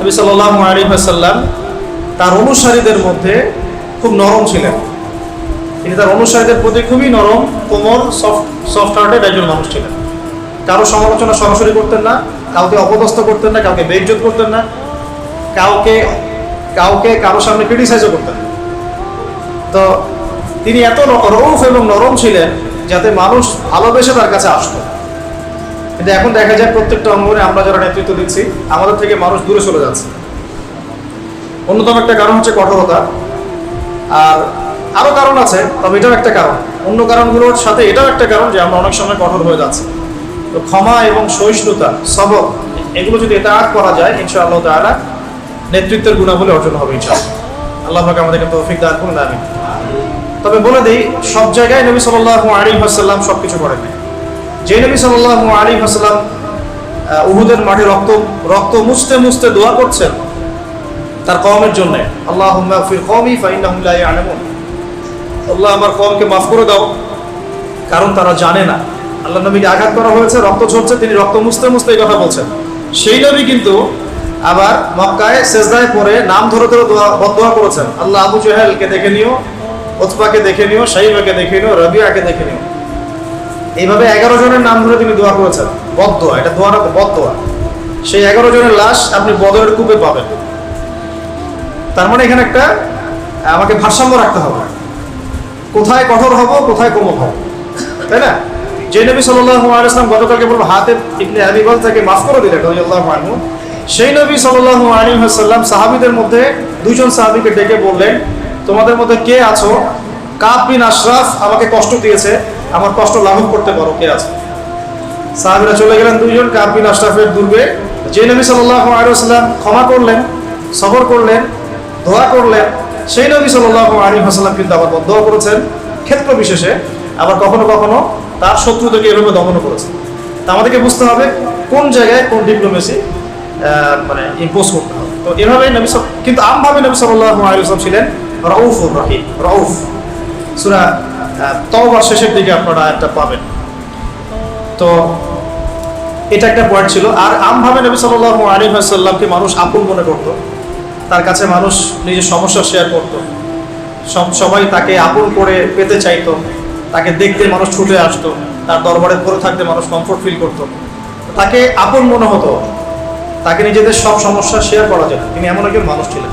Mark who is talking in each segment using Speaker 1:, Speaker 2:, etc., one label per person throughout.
Speaker 1: নবী সাল্লাল্লাহু আলাইহি ওয়াসাল্লাম তার অনুসারীদের মধ্যে খুব নরম ছিলেন। তিনি তার অনুসারীদের প্রতি খুবই নরম, কোমল, সফট হার্টেড একজন মানুষ ছিলেন। কারো সমালোচনা সরাসরি করতেন না, কাউকে অপদস্থ করতেন না, কাউকে বেইজ্জত করতেন না, কাউকে কারো সামনে ক্রিটিসাইজও করতেন না। তো তিনি এত রউফ এবং নরম ছিলেন যাতে মানুষ ভালোবেসে তার কাছে আসতো। কিন্তু এখন দেখা যায় প্রত্যেকটা অঙ্গনে আমরা যারা নেতৃত্ব দিচ্ছি আমাদের থেকে মানুষ দূরে চলে যাচ্ছে। অন্যতম একটা কারণ হচ্ছে কঠোরতা, আর আরও কারণ আছে, তবে এটাও একটা কারণ। অন্য কারণগুলোর সাথে এটাও একটা কারণ যে আমরা অনেক সময় কঠোর হয়ে যাচ্ছি। তো ক্ষমা এবং সহিষ্ণুতা, সবর, এগুলো যদি এটা করা যায় ইনশাআল্লাহ তাআলা নেতৃত্বের গুণাবলী অর্জন হবে ইনশাআল্লাহ। আল্লাহ পাক আমাদেরকে তৌফিক দান করুন, আমিন। তবে বলে দিই, সব জায়গায় নবী সাল্লাল্লাহু আলাইহি ওয়াসাল্লাম সবকিছু করেন। যে নবী সাল্লাল্লাহু আলাইহি ওয়াসাল্লাম উহুদের মাঠে রক্ত মুছতে মুছতে দোয়া করছেন তার কওমের জন্য, আল্লাহুম্মা গফির কওমি ফাইন্নাহুম লা ইয়ালামুন, আল্লাহ আমার কওমকে মাফ করে দাও কারণ তারা জানে না। আল্লাহ নবীকে আঘাত করা হয়েছে, রক্ত ঝরছে, তিনি রক্ত মুছতে মুছতে এই কথা বলছেন। সেই নবী কিন্তু আবার মক্কায় সেজদায় পড়ে নাম ধরে ধরে বদদোয়া করেছেন, আল্লাহ আবু জাহেলকে দেখে নিও, উতবাকে দেখে নিও, শাইবাকে দেখে নিও, রবিয়াকে দেখে নিও। এইভাবে 11 জনের নাম ধরে তিনি দোয়া করেছেন, বদদোয়া। এটা দোয়া না, বদদোয়া। সেই 11 জনের লাশ আপনি বদরের কূপে পাবেন। তার মানে এখানে একটা আমাকে ভারসাম্য রাখতে হবে, কোথায় কঠোর হব, কোথায় কোমল হব, তাই না? যে নবী সাল্লাল্লাহু আলাইহি ওয়াসাল্লাম গতকালকে বলবো হাতেব ইবনে আবি বলতাকে মাফ করে দিলেন রাদিয়াল্লাহু আনহু, সেই নবী সাল্লাল্লাহু আলাইহি ওয়াসাল্লাম সাহাবীদের মধ্যে 2 জন সাহাবীকে ডেকে বললেন, তোমাদের মধ্যে কে আছো কাব বিন আশরাফ আমাকে কষ্ট দিয়েছে, আমার কষ্ট লাঘব করতে পারো, কে আছে? সাহাবীরা চলে গেলেন 2 জন কাব বিন আশরাফের দুর্গে। যে নবী সাল্লাল্লাহু আলাইহি ওয়াসাল্লাম ক্ষমা করলেন, সবর করলেন, দোয়া করলেন, সেই নবী সাল্লাল্লাহু আলাইহি ওয়াসাল্লাম কিন্তু আবার দোয়া করেছেন ক্ষেত্র বিশেষে, আবার কখনো কখনো তার শত্রুদেরকে এভাবে দমন করেছেন। তা আমাদেরকে বুঝতে হবে কোন জায়গায় কোন ডিপ্লোমেসি মানে ইম্পোজ করতে হবে। তো এভাবে নবী কিন্তু আমভাবে নবী সাল্লাল্লাহু আলাইহি ওয়াসাল্লাম ছিলেন রাউফুর রহিম। রাউফ সূরা তাওবার শেষের দিকে আপনারা একটা পাবেন। তো এটা একটা পয়েন্ট ছিল। আর আমভাবে নবী সাল্লাল্লাহু আলাইহি ওয়াসাল্লামকে মানুষ আপন মনে করত, তার কাছে মানুষ নিজের সমস্যা শেয়ার করত, সবাই তাকে আপন করে পেতে চাইতো, তাকে দেখতে মানুষ ছুটে আসতো, তার দরবারে পড়ে থাকতে মানুষ কমফোর্ট ফিল করতো, তাকে আপন মনে হতো, তাকে নিজেদের সব সমস্যা শেয়ার করা যেত। তিনি এমন একজন মানুষ ছিলেন।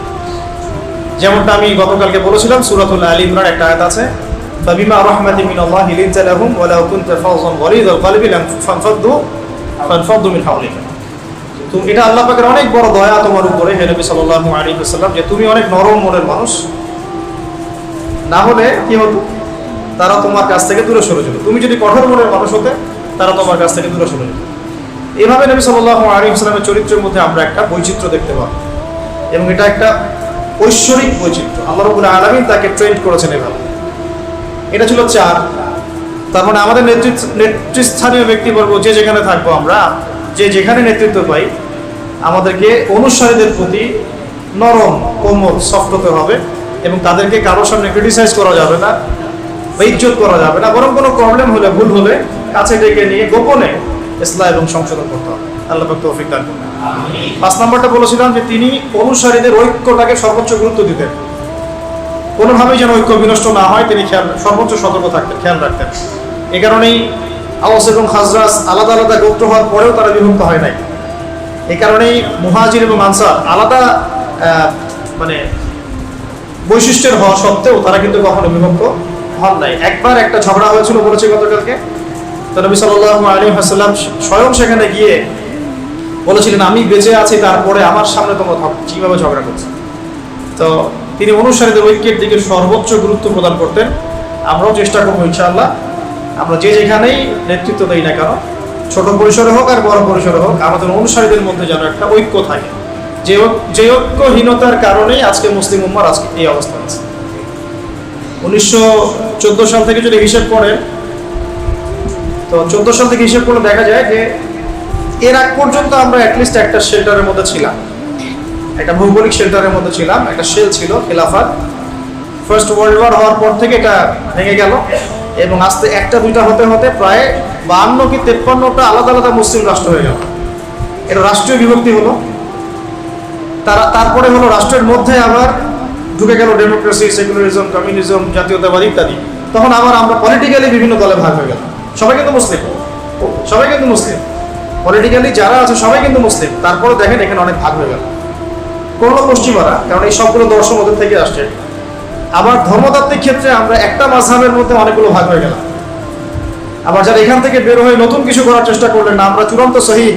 Speaker 1: যেমনটা আমি গতকালকে বলেছিলাম, সূরাতুল আলী ইমরান একটা আয়াত আছে, ফাবিমা রাহমাতিন মিনাল্লাহি লিনতা লাহুম ওয়া লাউ কুনতা ফাযযান গলিযাল কলবি লানফাদ্দু মিন হাওলিকা। তো এটা আল্লাহ পাকের অনেক বড় দয়া তোমার উপরে হে নবী সাল্লাল্লাহু আলাইহি ওয়াসাল্লাম, যে তুমি অনেক নরম মনের মানুষ। না হলে কি হতো, তারা তোমার কাছ থেকে দূরে সরে যেত। তুমি যদি কঠোর মনের মানুষ হতে, তারা তোমার কাছ থেকে দূরে সরে যেত। এভাবে নবী সাল্লাল্লাহু আলাইহি ওয়াসাল্লামের চরিত্রের মধ্যে আমরা একটা বৈচিত্র্য দেখতে পাই, এবং এটা একটা ঐশ্বরিক বৈচিত্র্য। আল্লাহ রাব্বুল আলামিন তাকে ট্রেন্ড করেছেন এভাবে। এটা ছিল 4। তার মানে আমাদের নেতৃস্থানীয় ব্যক্তিবর্গ যে যেখানে থাকবো, আমরা যে যেখানে নেতৃত্ব পাই, আমাদেরকে অনুসারীদের প্রতি নরম, কোমল, সফট হতে হবে, এবং তাদেরকে কারোর সামনে ক্রিটিসাইজ করা যাবে না, বেইজ্জত করা যাবে না, বরং কোনো প্রবলেম হলে, ভুল হলে কাছে ডেকে নিয়ে গোপনে ইসলাহ এবং সংশোধন করতে হবে। আল্লাহ পাক তৌফিক দান করুন। 5 নম্বরটা বলেছিলাম যে তিনি অনুসারীদের ঐক্যটাকে সর্বোচ্চ গুরুত্ব দিতেন, কোনোভাবেই যেন ঐক্য বিনষ্ট না হয় তিনি সর্বোচ্চ সতর্ক থাকতেন, খেয়াল রাখতেন। এই কারণেই আওস এবং খাজরাজ আলাদা আলাদা গোত্র হওয়ার পরেও তারা বিভক্ত হয় নাই। এই কারণেই মুহাজির এবং আনসার আলাদা মানে বৈশিষ্ট্যের হওয়া সত্ত্বেও তারা কিন্তু কখনো বিভক্ত হন নাই। একবার একটা ঝগড়া হয়েছিল বলেছি গতকালকে, তো নবী সাল্লাল্লাহু আলাইহি ওয়াসাল্লাম স্বয়ং সেখানে গিয়ে বলেছিলেন, আমি বেঁচে আছি তারপরে আমার সামনে তোমরা কিভাবে ঝগড়া করছো। তো তিনি অনুসারীদের ঐক্যের দিকে সর্বোচ্চ গুরুত্ব প্রদান করতেন। আমরাও চেষ্টা করবো ইনশাআল্লাহ, আমরা যে যেখানেই নেতৃত্ব দেই না কেন, ছোট পরিসরে হোক আর বড় পরিসরে হোক, আমাদের অনুসারীদের মধ্যে যেন একটা ঐক্য থাকে। যে ঐক্যহীনতার কারণেই আজকে মুসলিম উম্মার আজকে এই অবস্থা আছে। 1914 সাল থেকে যদি হিসেব করেন, তো 14 সাল থেকে হিসেব করলে দেখা যায় যে এর আগ পর্যন্ত আমরা অ্যাটলিস্ট একটা শেল্টারের মধ্যে ছিলাম, একটা ভৌগোলিক শেল্টারের মধ্যে ছিলাম, একটা শেল ছিল খেলাফত। ফার্স্ট ওয়ার্ল্ড ওয়ার হওয়ার পর থেকে এটা ভেঙে গেল, এবং আস্তে একটা দুইটা হতে হতে প্রায় 52 কি 53টা আলাদা আলাদা মুসলিম রাষ্ট্র হয়ে গেল। এটা রাষ্ট্রীয় বিভক্তি হলো। তারপরে হলো রাষ্ট্রের মধ্যে আবার ঢুকে গেল ডেমোক্রেসি, সেকুলারিজম, কমিউনিজম, জাতীয়তাবাদ ইত্যাদি। তখন আবার আমরা পলিটিক্যালি বিভিন্ন দলে ভাগ হয়ে গেল। সবাই কিন্তু মুসলিম, সবাই কিন্তু মুসলিম, পলিটিক্যালি যারা আছে সবাই কিন্তু মুসলিম। তারপরে দেখেন এখানে অনেক ভাগ হয়ে গেল, করলো পশ্চিমারা, কারণ এই সবগুলো দর্শন ওদের থেকে আসছে। আবার ধর্মতাত্ত্বিক ক্ষেত্রে আমরা একটা মাযহাবের মধ্যে অনেকগুলো ভাগ হয়ে গেলাম। আবার যারা এখান থেকে বের হয়ে নতুন কিছু করার চেষ্টা করলেন না, আমরা চূড়ান্ত সহি,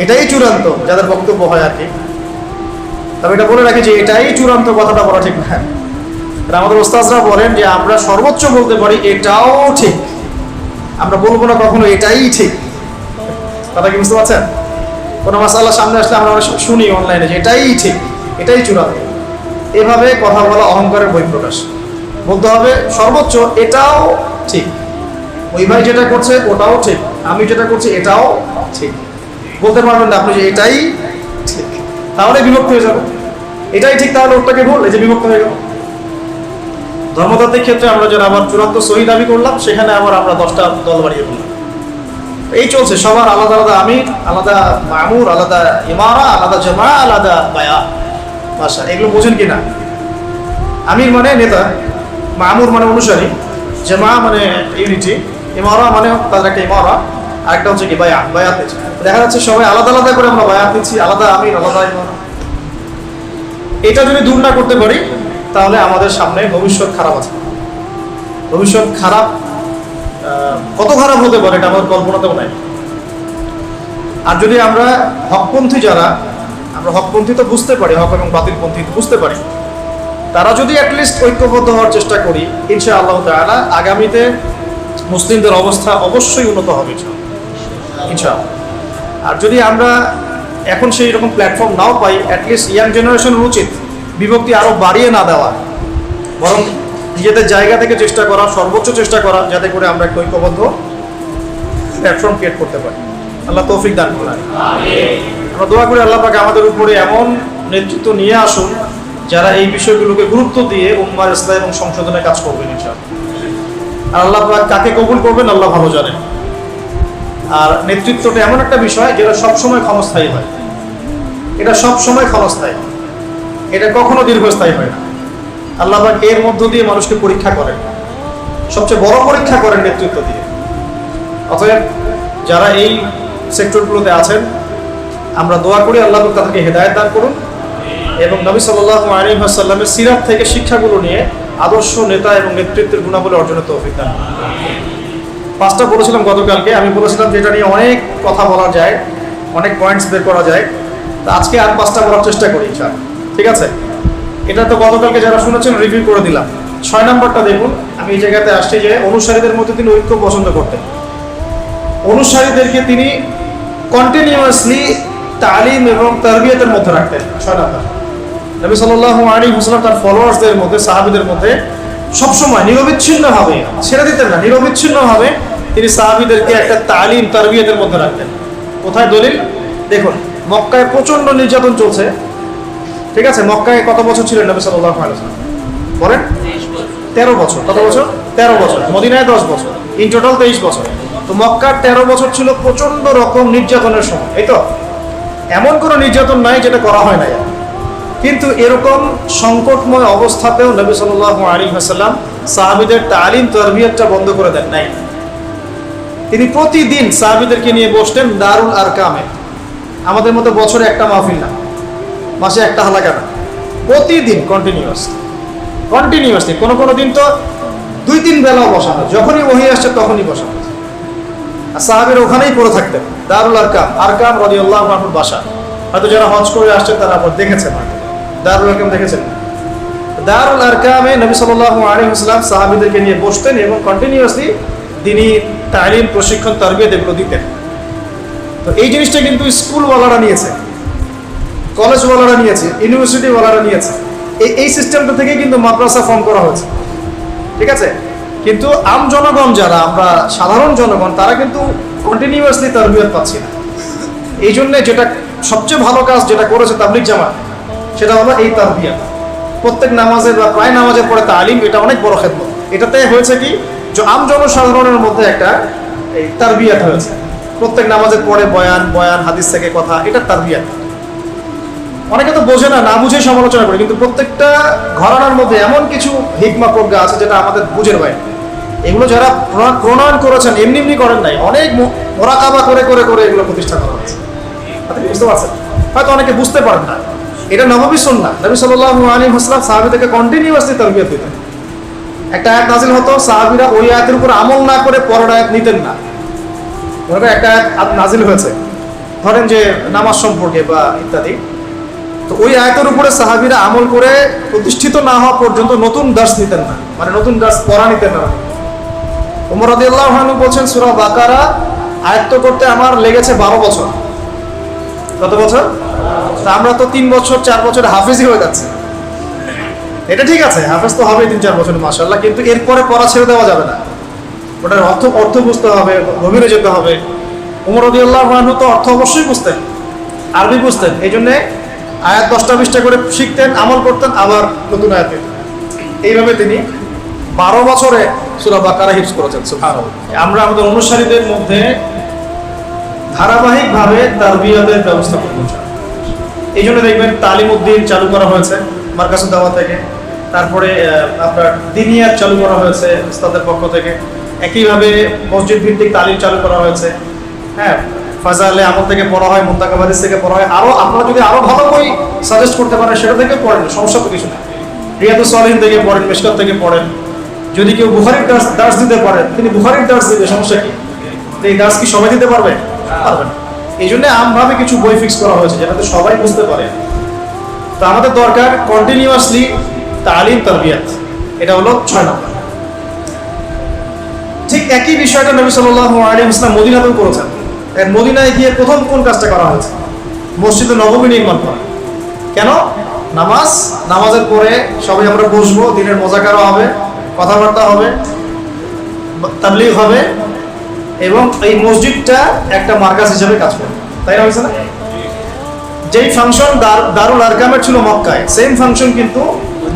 Speaker 1: এটাই চূড়ান্ত যাদের বক্তব্য হয় আর কি। তবে এটা বলে রাখি যে এটাই চূড়ান্ত, কথাটা বলা ঠিক না। আমাদের ওস্তাদরা বলেন যে আমরা সর্বোচ্চ বলতে পারি এটাও ঠিক, আমরা বলবো না কখনো এটাই ঠিক। কথা কি বুঝতে পারছেন? কোনো মাসালা সামনে আসলে আমরা অনেক শুনি অনলাইনে যে এটাই ঠিক, এটাই চূড়ান্ত। এভাবে কথা বলা অহংকারের বহিঃপ্রকাশ। বলতে হবে সর্বোচ্চ এটাও ঠিক, ওই ভাই যেটা করছে ওটাও ঠিক, আমি যেটা করছি এটাও ঠিক। বলতে পারবেন না আপনি যে এটাই ঠিক, তাহলে বিভক্ত হয়ে যাবে। এটাই ঠিক তাহলে ওটাকে ভুল, এই যে বিভক্ত হয়ে গেল। ধর্মতাত্ত্বিক ক্ষেত্রে আমরা যারা আবার চূড়ান্ত সহি দাবি করলাম, সেখানে আবার আমরা 10টা দল বাড়িয়ে ফেললাম। এই চলছে, সবার আলাদা আলাদা আমির, আলাদা মামুর, আলাদা ইমারা, আলাদা জামা, আলাদা বায়া ভাষা। এগুলো বোঝেন কিনা? আমির মানে নেতা, মামুর মানে অনুসারী, জামা মানে ইউনিটি, ইমারা মানে তাদের একটা ইমারা, আরেকটা হচ্ছে কি বায়া, বায়াত নিচ্ছে। দেখা যাচ্ছে সবাই আলাদা আলাদা করে আমরা বায়াত নিচ্ছি, আলাদা আমির, আলাদা ইমারা। এটা যদি দূর না করতে পারি তাহলে আমাদের সামনে ভবিষ্যৎ খারাপ আছে। ভবিষ্যৎ খারাপ, কত খারাপ হতে পারে এটা আমাদের কল্পনাতেও নাই। আর যদি আমরা হকপন্থী যারা, আমরা হকপন্থী তো বুঝতে পারি, হক এবং বাতিলপন্থী তো বুঝতে পারি, তারা যদি অ্যাটলিস্ট ঐক্যবদ্ধ হওয়ার চেষ্টা করি, ইনশাআল্লাহ তাআলা আগামীতে মুসলিমদের অবস্থা অবশ্যই উন্নত হবে ইনশাআল্লাহ। আর যদি আমরা এখন সেই রকম প্ল্যাটফর্ম নাও পাই, অ্যাটলিস্ট ইয়াং জেনারেশনের উচিত বিভক্তি আরও বাড়িয়ে না দেওয়া, বরং নিজেদের জায়গা থেকে চেষ্টা করা, সর্বোচ্চ চেষ্টা করা, যাতে করে আমরা একটা ঐক্যবদ্ধ প্ল্যাটফর্ম ক্রিয়েট করতে পারি। আল্লাহ তৌফিক দান করুন। আমরা দোয়া করি আল্লাহ পাক আমাদের উপরে এমন নেতৃত্ব নিয়ে আসুন যারা এই বিষয়গুলোকে গুরুত্ব দিয়ে উম্মাহর ইসলাহ এবং সংশোধনের কাজ করবেন ইনশাআল্লাহ। আর আল্লাহ পাক কাকে কবুল করবেন আল্লাহ ভালো জানেন। আর নেতৃত্বটা এমন একটা বিষয় যেটা সবসময় ক্ষণস্থায়ী হয়, এটা সবসময় ক্ষণস্থায়ী, এটা কখনো দীর্ঘস্থায়ী হয় না। আল্লাহ পাক এর মধ্য দিয়ে মানুষকে পরীক্ষা করেন, সবচেয়ে বড় পরীক্ষা করেন নেতৃত্ব দিয়ে। অতএব যারা এই সেক্টরগুলোতে আছেন, আমরা দোয়া করি আল্লাহ পাক তাদেরকে হেদায়েত দান করুন এবং নবী সাল্লাল্লাহু আলাইহি ওয়াসাল্লামের সিরাত থেকে শিক্ষাগুলো নিয়ে আদর্শ নেতা এবং নেতৃত্বের গুণাবলী অর্জনের তৌফিক দান করুন। 5টা বলেছিলাম গতকালকে, আমি বলেছিলাম যে এটা নিয়ে অনেক কথা বলা যায়, অনেক পয়েন্টস বের করা যায়। তা আজকে আর 5টা বলার চেষ্টা করি ইনশাআল্লাহ, ঠিক আছে? এটা তো গতকালকে যারা শুনেছেন রিভিউ করে দিলাম। 6 নম্বরটা দেখুন, আমি এই জায়গাতে আসছি যে অনুসারীদের মধ্যে তিনি ঐক্য পছন্দ করতেন। অনুসারীদেরকে তিনি কন্টিনিউয়াসলি তালিম এবং তারবিয়াতের মধ্যে রাখতেন। 6 নম্বর, নবী সাল্লাল্লাহু আলাইহি ওয়াসাল্লাম তার ফলোয়ার্সদের মধ্যে, সাহাবীদের মধ্যে সবসময় নিরবিচ্ছিন্নভাবে ছেড়ে দিতেন না, নিরবিচ্ছিন্নভাবে তিনি সাহাবীদেরকে একটা তালিম তারবিয়াতের মধ্যে রাখতেন। কোথায় দলিল দেখুন, মক্কায় প্রচন্ড নির্যাতন চলছে, ঠিক আছে? মক্কায় কত বছর ছিলেন নবী সাল্লাল্লাহু আলাইহি ওয়াসাল্লাম বলেন? 13 বছর। কত বছর? 13 বছর। মদিনায় 10 বছর, ইন টোটাল 23 বছর। তো মক্কার 13 বছর ছিল প্রচন্ড রকম নির্যাতনের সময়, এই তো? এমন কোনো নির্যাতন নাই যেটা করা হয় নাই। কিন্তু এরকম সংকটময় অবস্থাতেও নবী সাল্লাল্লাহু আলাইহি ওয়াসাল্লাম সাহাবীদের তালিম তারবিয়াতটা বন্ধ করে দেন নাই। তিনি প্রতিদিন সাহাবীদেরকে নিয়ে বসতেন দারুল আরকামে। আমাদের মতো বছরে একটা মাহফিল না, মাসে একটা হালাকা না, প্রতিদিন কন্টিনিউয়াসলি। কোনো দিন তো 2-3 বেলাও বসা হয়, যখনই ওহী আসছে তখনই বসা হয়। আর সাহাবীরা ওখানেই পড়ে থাকতেন, দারুল আরকাম। আরকাম রাদিয়াল্লাহু আনহুর বাসা, হয়তো যারা হজ করে আসছেন তারা আবার দেখেছেন, দারুল আরকাম দেখেছেন। দারুল আরকামে নবী সাল্লাল্লাহু আলাইহি ওয়াসাল্লাম সাহাবীদেরকে নিয়ে বসতেন এবং কন্টিনিউয়াসলি তিনি তালিম, প্রশিক্ষণ, তারবিয়াত এগুলো দিতেন। তো এই জিনিসটা কিন্তু স্কুলওয়ালারা নিয়েছে, কলেজওয়ালারা নিয়েছে, ইউনিভার্সিটিওয়ালারা নিয়েছে। এই সিস্টেমটা থেকে কিন্তু মাদ্রাসা ফর্ম করা হয়েছে, ঠিক আছে? কিন্তু আম জনগণ যারা, আমরা সাধারণ জনগণ, তারা কিন্তু কন্টিনিউয়াসলি তারবিয়াত পাচ্ছি না। এই জন্য যেটা সবচেয়ে ভালো কাজ যেটা করেছে তাবলিগ জামাত, সেটা হলো এই তারবিয়াত। প্রত্যেক নামাজের বা প্রায় নামাজের পরে তালিম, এটা অনেক বড় খেদমত। এটাতে হয়েছে কি, যে আম জনসাধারণের মধ্যে একটা এই তারবিয়াত হয়েছে। প্রত্যেক নামাজের পরে বয়ান, হাদিস থেকে কথা, এটা তারবিয়াত। বোঝে না, না বুঝে সমালোচনা করে, কিন্তু প্রত্যেকটা ঘরানার মধ্যে এমন কিছু হিকমা প্রজ্ঞা আছে যেটা আমাদের বুঝের বাইরে। এগুলো যারা প্রণয়ন করেছেন এমনি এমনি করেন নাই, অনেক মোরাকাবা করে করে করে এগুলো প্রতিষ্ঠা করা হয়েছে। আপনি বুঝতে পারছেন? হয়তো অনেকে বুঝতে পারেন না, এটা নববী সুন্নাহ। নবী সাল্লাল্লাহু আলাইহি ওয়াসাল্লাম সাহাবীদেরকে কন্টিনিউয়াসলি তারবিয়ত দিতেন। একটা আয়াত নাযিল হতো, সাহাবীরা ওই আয়াতের উপর আমল না করে পরের আয়াত নিতেন না। ধরেন একটা আয়াত নাযিল হয়েছে, ধরেন যে নামাজ সম্পর্কে বা ইত্যাদি, তো ওই আয়াতের উপরে সাহাবীরা আমল করে প্রতিষ্ঠিত না হওয়া পর্যন্ত নতুন দার্স নিতেন না, মানে নতুন দার্স পড়া নিতেন না। ওমর রাদিয়াল্লাহু আনহু বলছেন, সূরা বাকারা আয়ত্ত করতে আমার লেগেছে 12 বছর। কত বছর? তা আমরা তো 3 বছর 4 বছর হাফেজই হয়ে যাচ্ছে। এটা ঠিক আছে, হাফেজ তো হবে 3-4 বছর মাশাআল্লাহ, কিন্তু এরপরে পড়া ছেড়ে দেওয়া যাবে না। ওটার অর্থ বুঝতে হবে, গভীরে যেতে হবে। ওমর রাদিয়াল্লাহু আনহু তো অর্থ অবশ্যই বুঝতেন, আরবি বুঝতেন, এই জন্যে আয়াত 10টা-20টা করে শিখতেন, আমল করতেন, আবার নতুন আয়াত পেতেন। এইভাবে তিনি 12 বছরে সূরা বাকারা হিফজ করেছেন। সুবহানাল্লাহ। আমরা আমাদের অনুসারীদের মধ্যে ধারাবাহিকভাবে তারবিয়াতের ব্যবস্থা করতে চাই। এই জন্য দেখবেন তালিমউদ্দিন চালু করা হয়েছে মার্কাজুদ দাওয়া থেকে, তারপরে আপনার দিনিয়াত চালু করা হয়েছে উস্তাদের পক্ষ থেকে, একইভাবে মসজিদ ভিত্তিক তালিম চালু করা হয়েছে। হ্যাঁ, ফাজালে আমল থেকে পড়া হয়, মুনতাকাব হাদিস থেকে পড়া হয়। আরও আপনারা যদি আরও ভালো বই সাজেস্ট করতে পারেন সেটা থেকে পড়েন, সমস্যা তো কিছু না। রিয়াদুস সালিহিন থেকে পড়েন, মিশকাত থেকে পড়েন। যদি কেউ বুখারীর দার্স দিতে পারেন, তিনি বুখারীর দার্স দিবে, সমস্যা কি? এই দার্স কি সবাই দিতে পারবে? পারবে না। এই জন্য আমভাবে কিছু বই ফিক্স করা হয়েছে যেটাতে সবাই বুঝতে পারে। তো আমাদের দরকার কন্টিনিউয়াসলি তালিম তারবিয়াত, এটা হলো 6 নম্বর। ঠিক একই বিষয়টা নবী সাল্লাল্লাহু আলাইহি ওয়াসাল্লাম মদিনাতেও করেছেন। মদিনায় গিয়ে প্রথম কোন কাজটা করা হয়েছে? মসজিদে নববী নির্মাণ করা। কেন? নামাজের পরে সবাই আমরা বসবো, দিনের মোজাকারা হবে, কথাবার্তা হবে, তাবলীগ হবে, এবং এই মসজিদটা একটা মার্কাজ হিসেবে কাজ করবে। তাই না, হয়েছে না? যেই ফাংশন দারুল আরকামের ছিল মক্কায়, সেম ফাংশন কিন্তু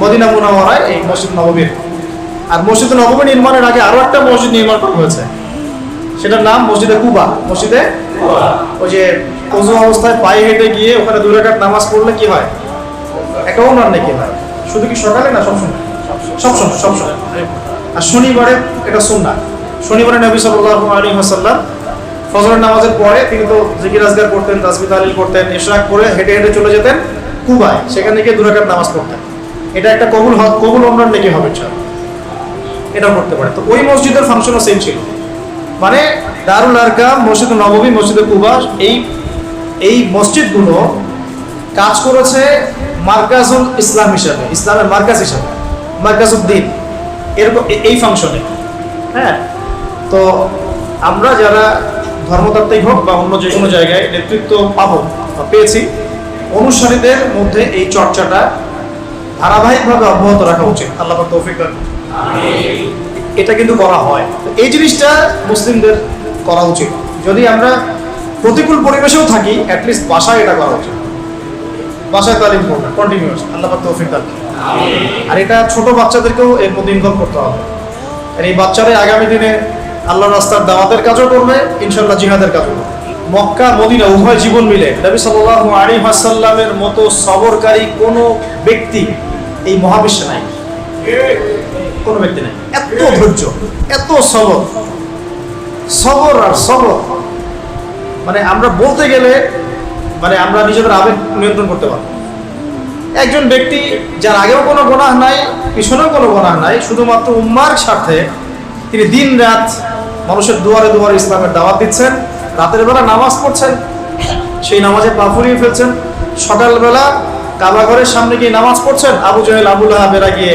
Speaker 1: মদিনা মুনাওয়ারায় এই মসজিদ নববীর। আর মসজিদ নববী নির্মাণের আগে আরো একটা মসজিদ নির্মাণ করা হয়েছে, সেটার নাম মসজিদে কুবা। মসজিদে ওই যে ওযু অবস্থায় পায়ে হেঁটে গিয়ে ওখানে 2 রাকাত নামাজ পড়লে কি হয়? একটা ওমরার নেকি হয়। শুধু কি সকালে না সবসময়? সবসময়। আর শনিবারে এটা সুন্নাহ। শনিবারে নবী সাল্লাল্লাহু আলাইহি ওয়াসাল্লাম ফজরের নামাজের পরে তিনি তো জিকির আজকার করতেন, তাসবিহ তাহলিল করতেন, ইশরাক করে হেঁটে হেঁটে চলে যেতেন কুবায়, সেখানে গিয়ে 2 রাকাত নামাজ পড়তেন। এটা একটা কবুল ওমরার নেকি হবে, এটা করতে পারে। তো ওই মসজিদের ফাংশনও সেম ছিল, মানে দারুল আরকাম, মসজিদ নববী, মসজিদে কুবা, এই মসজিদগুলো কাজ করেছে মার্কাজুল ইসলাম হিসাবে, ইসলামের মার্কাজ হিসাবে, মার্কাজউদ্দিন, এরকম এই ফাংশনে। হ্যাঁ, তো আমরা যারা ধর্মতাত্ত্বিক হোক বা অন্য যে কোনো জায়গায় নেতৃত্ব পাবো বা পেয়েছি, অনুসারীদের মধ্যে এই চর্চাটা ধারাবাহিকভাবে অব্যাহত রাখা উচিত। আল্লাহ পাক তৌফিক দান। এটা কিন্তু করা হয়, এই জিনিসটা মুসলিমদের করা উচিত। যদি আমরা প্রতিকূল পরিবেশেও থাকি, অ্যাটলিস্ট বাসায় এটা করা উচিত। বাসায় তালিম করবে কন্টিনিউয়াস। আল্লাহ পাক তৌফিক দান। আর এটা ছোট বাচ্চাদেরকেও এর মধ্যে ইনভলভ করতে হবে। আর এই বাচ্চারা আগামী দিনে আল্লাহর রাস্তার দাওয়াতের কাজও করবে, ইনশাআল্লাহ জিহাদের কাজও করবে। মক্কা মদিনা উভয় জীবন মিলে নবী সাল্লাল্লাহু আলাইহি ওয়াসাল্লামের মতো সবরকারী কোনো ব্যক্তি এই মহাবিশ্বে নাই, কোনো ব্যক্তি নাই। এত ধৈর্য, এত সবর আর সবর, মানে আমরা বলতে গেলে মানে আমরা নিজেদের আবেগ নিয়ন্ত্রণ করতে পারবো। একজন ব্যক্তি যার আগেও কোনো গুনাহ নাই, পিছনেও কোনো গুনাহ নাই, শুধুমাত্র উম্মার স্বার্থে তিনি দিন রাত মানুষের দুয়ারে দুয়ারে ইসলামের দাওয়াত দিচ্ছেন, রাতের বেলা নামাজ পড়ছেন, সেই নামাজে পা ফুরিয়ে ফেলছেন, সকালবেলা কাবা ঘরের সামনে গিয়ে নামাজ পড়ছেন, আবু জাহেল আবু লাহাবেরা গিয়ে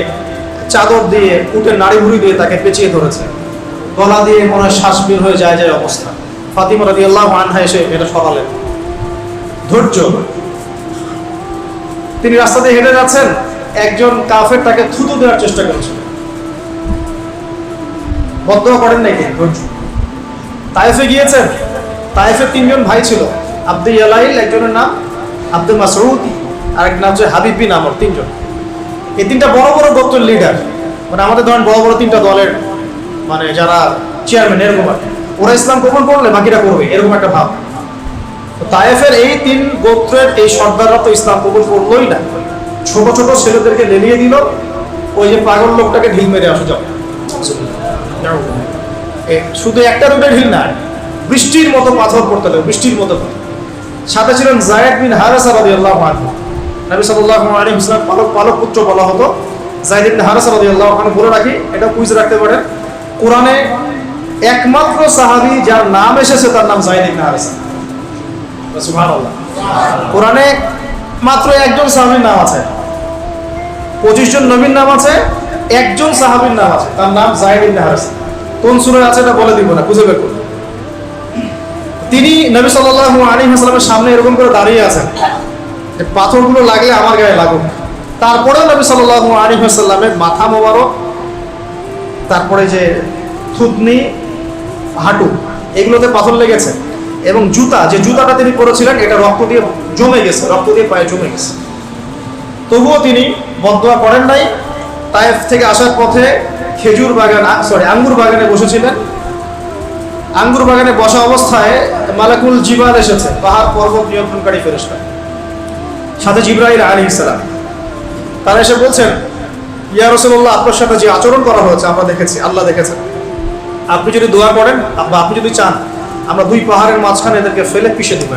Speaker 1: চাদর দিয়ে, উটের নাড়ি ভুড়ি দিয়ে তাকে পেঁচিয়ে ধরেছে, গলা দিয়ে মনে হয় শ্বাস বের হয়ে যায় অবস্থা। ফাতিমা রাদিয়াল্লাহু আনহা এসে এটা সরালেন। ধৈর্য। তিনি রাস্তা দিয়ে হেঁটে যাচ্ছেন, একজন কাফের তাকে থুতু দেওয়ার চেষ্টা করেছে, বদদোয়া করেন নাকি? ধৈর্য। তায়েফে গিয়েছেন, তায়েফে 3 জন ভাই ছিল, আব্দুল ইয়ালাইল একজনের নাম, আব্দুল মাসউদ, আরেক নাম হচ্ছে হাবিব বিন আমর। 3 জন, এই 3টা বড় বড় গোত্রের লিডার, মানে আমাদের ধরেন বড় বড় 3টা দলের মানে যারা চেয়ারম্যান, এরকম। ওরা ইসলাম কবুল করলে বাকিরা করবে, এরকম একটা ভাব। তো তায়েফের এই 3 গোত্রের এই সর্দাররা তো ইসলাম কবুল করলোই না, ছোট ছোট ছেলেদেরকে লেলিয়ে দিল, ওই যে পাগল লোকটাকে ঢিল মেরে আসো যাও। শুধু একটা দুটো ঢিল না, বৃষ্টির মতো পাথর পড়তে লাগলো, বৃষ্টির মতো। সাথে ছিলেন যায়েদ বিন হারেসা রাদিয়াল্লাহু আনহু, নবী সাল্লাল্লাহু আলাইহি ওয়াসাল্লাম পালক পুত্র বলা হতো যায়েদ বিন হারেসা রাদিয়াল্লাহু আনহু। বলে রাখি, এটা কুইজ রাখতে পারেন, কোরআনে একমাত্র সাহাবী যার নাম এসেছে তার নাম যায়েদ বিন হারেসা। সুবহানাল্লাহ। কোরআনে মাত্র একজন সাহাবীর নাম আছে, 25 জন নবীর নাম আছে, একজন সাহাবীর নাম আছে, তার নাম যায়েদ বিন হারেসা। কোন সূরায় আছে এটা বলে দিব না, খুঁজে বের করুন। তিনি নবী সাল্লাল্লাহু আলাইহি ওয়াসাল্লামের সামনে এরকম করে দাঁড়িয়ে আছেন, পাথরগুলো লাগলে আমার গায়ে লাগুক। তারপরেও নবী সাল্লাল্লাহু আলাইহি ওয়াসাল্লামের মাথা মোবারক, তারপরে যে থুতনি, হাঁটু, এগুলোতে পাথর লেগেছে, এবং জুতা, যে জুতাটা তিনি পরেছিলেন এটা রক্ত দিয়ে জমে গেছে, রক্ত দিয়ে পায়ে জমে গেছে। তবুও তিনি বদদোয়া করেন নাই। তায়েফ থেকে আসার পথে আঙ্গুর বাগানে বসেছিলেন। আঙ্গুর বাগানে বসা অবস্থায় মালাকুল জিবাল এসেছে, পাহাড় পর্বত নিয়ন্ত্রণকারী ফেরেশতা, সাথে জিবরাইল আলাইহিস সালাম। তারা এসে বলছেন, ইয়া রাসূলুল্লাহ, আপনার সাথে যে আচরণ করা হয়েছে আমরা দেখেছি, আল্লাহ দেখেছেন, আপনি যদি দোয়া করেন বা আপনি যদি চান আমরা 2 পাহাড়ের মাঝখানে এদেরকে ফেলে পিষে দেব।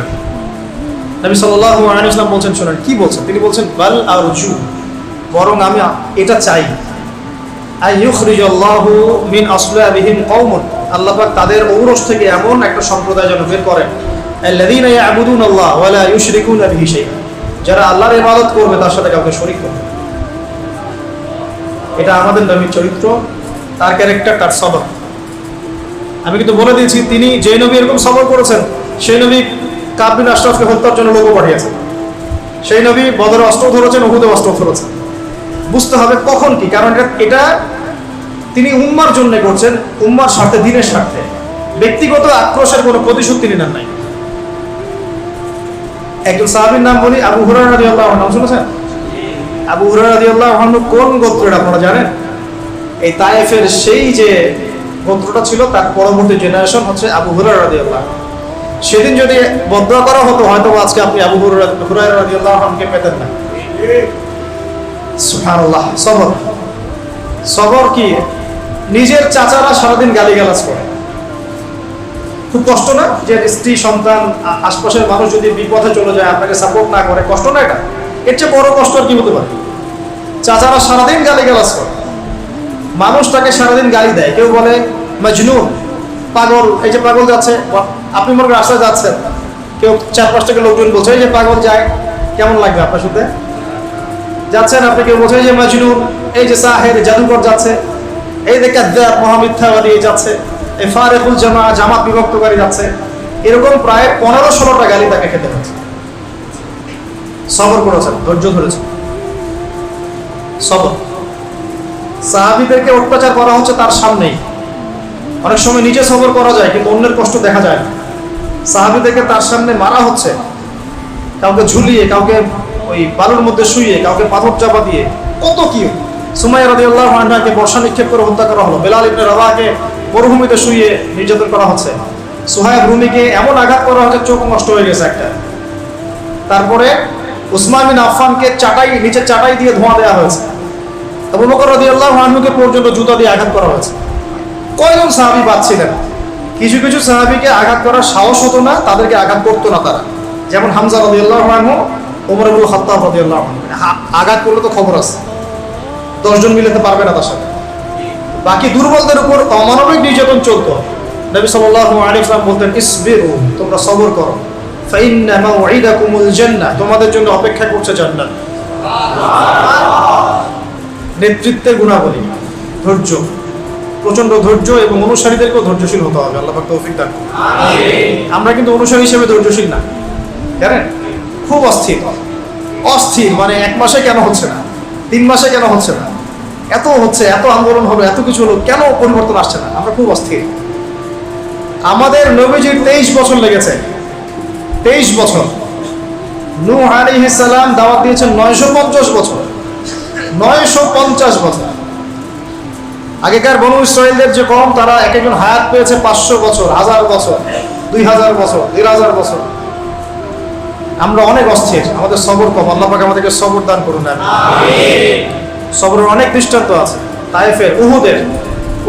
Speaker 1: নবী সাল্লাল্লাহু আলাইহি ওয়াসাল্লাম বলছেন, শোনেন কি বলছেন। তিনি বলছেন, বাল আরজু, বরং আমি এটা চাই, আইয়ুখরিজাল্লাহু মিন আসলাবিহিম কওমুন, আল্লাহ পাক তাদের ঔরস থেকে এমন একটা সম্প্রদায় যেন বের করেন, আল্লাযীনা ইয়াবুদুনাল্লাহ ওয়া লা ইউশরিকুনা বিহি শাইআ, যারা আল্লাহর ইবাদত করবে তার সাথে কাউকে শরীক করবে। এটা আমাদের নবীর চরিত্র, তার ক্যারেক্টার, তার সবর। আমি কিন্তু বলে দিয়েছি, তিনি যে নবী এরকম সবর করেছেন, সেই নবী কাব বিন আশরাফকে হত্যার জন্য লোক পাঠিয়েছেন, সেই নবী বদরে অস্ত্র ধরেছেন, উহুদে অস্ত্র ধরেছেন। বুঝতে হবে কখন কি, কারণ এটা তিনি উম্মার জন্য করছেন, উম্মার স্বার্থে, দ্বীনের স্বার্থে। ব্যক্তিগত আক্রোশের কোনো প্রতিশোধ তিনি নেন নাই। একজন সাহাবীর নাম বলি, আবু হুরায়রা রাদিয়াল্লাহু আনহু, নাম শুনেছেন? আবু হুরায়রা রাদিয়াল্লাহু আনহু কোন গোত্রের আপনারা জানেন? এই তায়েফের সেই যে গোত্রটা ছিল তার পরবর্তী জেনারেশন হচ্ছে আবু হুরায়রা রাদিয়াল্লাহু আনহু। সেদিন যদি বদদোয়া করা হতো হয়তো আজকে আপনি আবু হুরায়রা রাদিয়াল্লাহু আনহুকে পেতেন না। সুবহানাল্লাহ। সবর, সবর কি? নিজের চাচারা সারাদিন গালিগালাজ করে, খুব কষ্ট না? যে স্ত্রী, সন্তান, আশপাশের মানুষ যদি বিপথে চলে যায়, আপনাকে সাপোর্ট না করে, কষ্ট না এটা? এর চেয়ে বড় কষ্ট আর কি হতে পারে? চাচারা সারাদিন গালিগালাজ করে, মানুষ তাকে সারাদিন গালি দেয়, কেউ বলে মজনুন, পাগল, এই যে পাগল যাচ্ছে, আপনি মনে করেন রাস্তায় যাচ্ছেন, কেউ 4-5 থেকে লোকজন বলছে এই যে পাগল যায়, কেমন লাগবে আপনার সাথে? যাচ্ছেন আপনি, কেউ বলছে এই যে মজনুন, এই যে সাহের, জাদুকর যাচ্ছে, এই যে কাযযাব, মহামিথ্যাবাদী যাচ্ছে, এই ফারিকুল জামাত বিভক্তকারী যাচ্ছে, এরকম প্রায় 15-16টা গালি তাকে খেতে হচ্ছে। সবর করেছেন, ধৈর্য ধরেছেন, সবর। সাহাবীদেরকে অত্যাচার করা হচ্ছে তার সামনেই। অনেক সময় নিজে সবর করা যায় কিন্তু অন্যের কষ্ট দেখা যায় না। সাহাবীদেরকে তার সামনে মারা হচ্ছে, কাউকে ঝুলিয়ে, কাউকে ওই বালুর মধ্যে শুইয়ে, কাউকে পাথর চাপা দিয়ে, কত কি। সুমাইয়া রাদিয়াল্লাহু আনহাকে বর্ষা নিক্ষেপ করে হত্যা করা হলো, বেলাল ইবনে রাবাহকে মরুভূমিতে শুইয়ে নির্যাতন করা হচ্ছে, সুহাইব রুমিকে এমন আঘাত করা হচ্ছে চোখ নষ্ট হয়ে গেছে একটা। তারপরে উসমান বিন আফফানকে নিচে চাটাই দিয়ে ধোঁয়া দেওয়া হয়েছে, আবু বকর রাদিয়াল্লাহু আনহুকে পর্যন্ত জুতা দিয়ে আঘাত করা হয়েছে। কয়জন সাহাবী বাঁচছিলেন? কিছু কিছু সাহাবীকে আঘাত করার সাহস হতো না, তাদেরকে আঘাত করতো না তারা, যেমন হামজা রাদিয়াল্লাহু আনহু, ওমর ইবনে খাত্তাব রাদিয়াল্লাহু আনহু। আঘাত করলে তো খবর আছে, 10 জন মিলাতে পারবে না তার সাথে। বাকি দুর্বলদের উপর অমানবিক নির্যাতন চলতো। নবী সাল্লাল্লাহু আলাইহি ওয়াসাল্লাম বলতেন, ইসবিরু, তোমরা সবর করো, ফাইন্না মাউইদাকুমুল জান্নাহ, তোমাদের জন্য অপেক্ষা করছে জান্নাত। নেতৃত্বের গুণাবলী, ধৈর্য, প্রচন্ড ধৈর্য, এবং অনুসারীদেরকেও ধৈর্যশীল হতে হবে। আল্লাহ পাক তৌফিক দান করুন। আমরা কিন্তু অনুসারী হিসেবে ধৈর্যশীল না, জানেন? খুব অস্থির, মানে 1 মাসে কেন হচ্ছে না, 3 মাসে কেন হচ্ছে না, এত হচ্ছে, এত আন্দোলন হলো, এত কিছু হলো, কেন পরিবর্তন আসছে না? আমরা খুব অস্থির। আমাদের নবীজির 23 বছর লেগেছে, 23 বছর। নূহ আলাইহিস সালাম দাওয়াত দিয়েছেন 950 বছর, 950 বছর। আগেকার বনু ইসরাইলদের যে কওম, তারা এক একজন হায়াত পেয়েছে 500 বছর, 1000 বছর, 2000 বছর, 1500 বছর। আমরা অনেক অস্থির, আমাদের সবর কম। আল্লাহ পাক আমাদেরকে সবর দান করুন। সবরের অনেক দৃষ্টান্ত আছে। তায়েফের,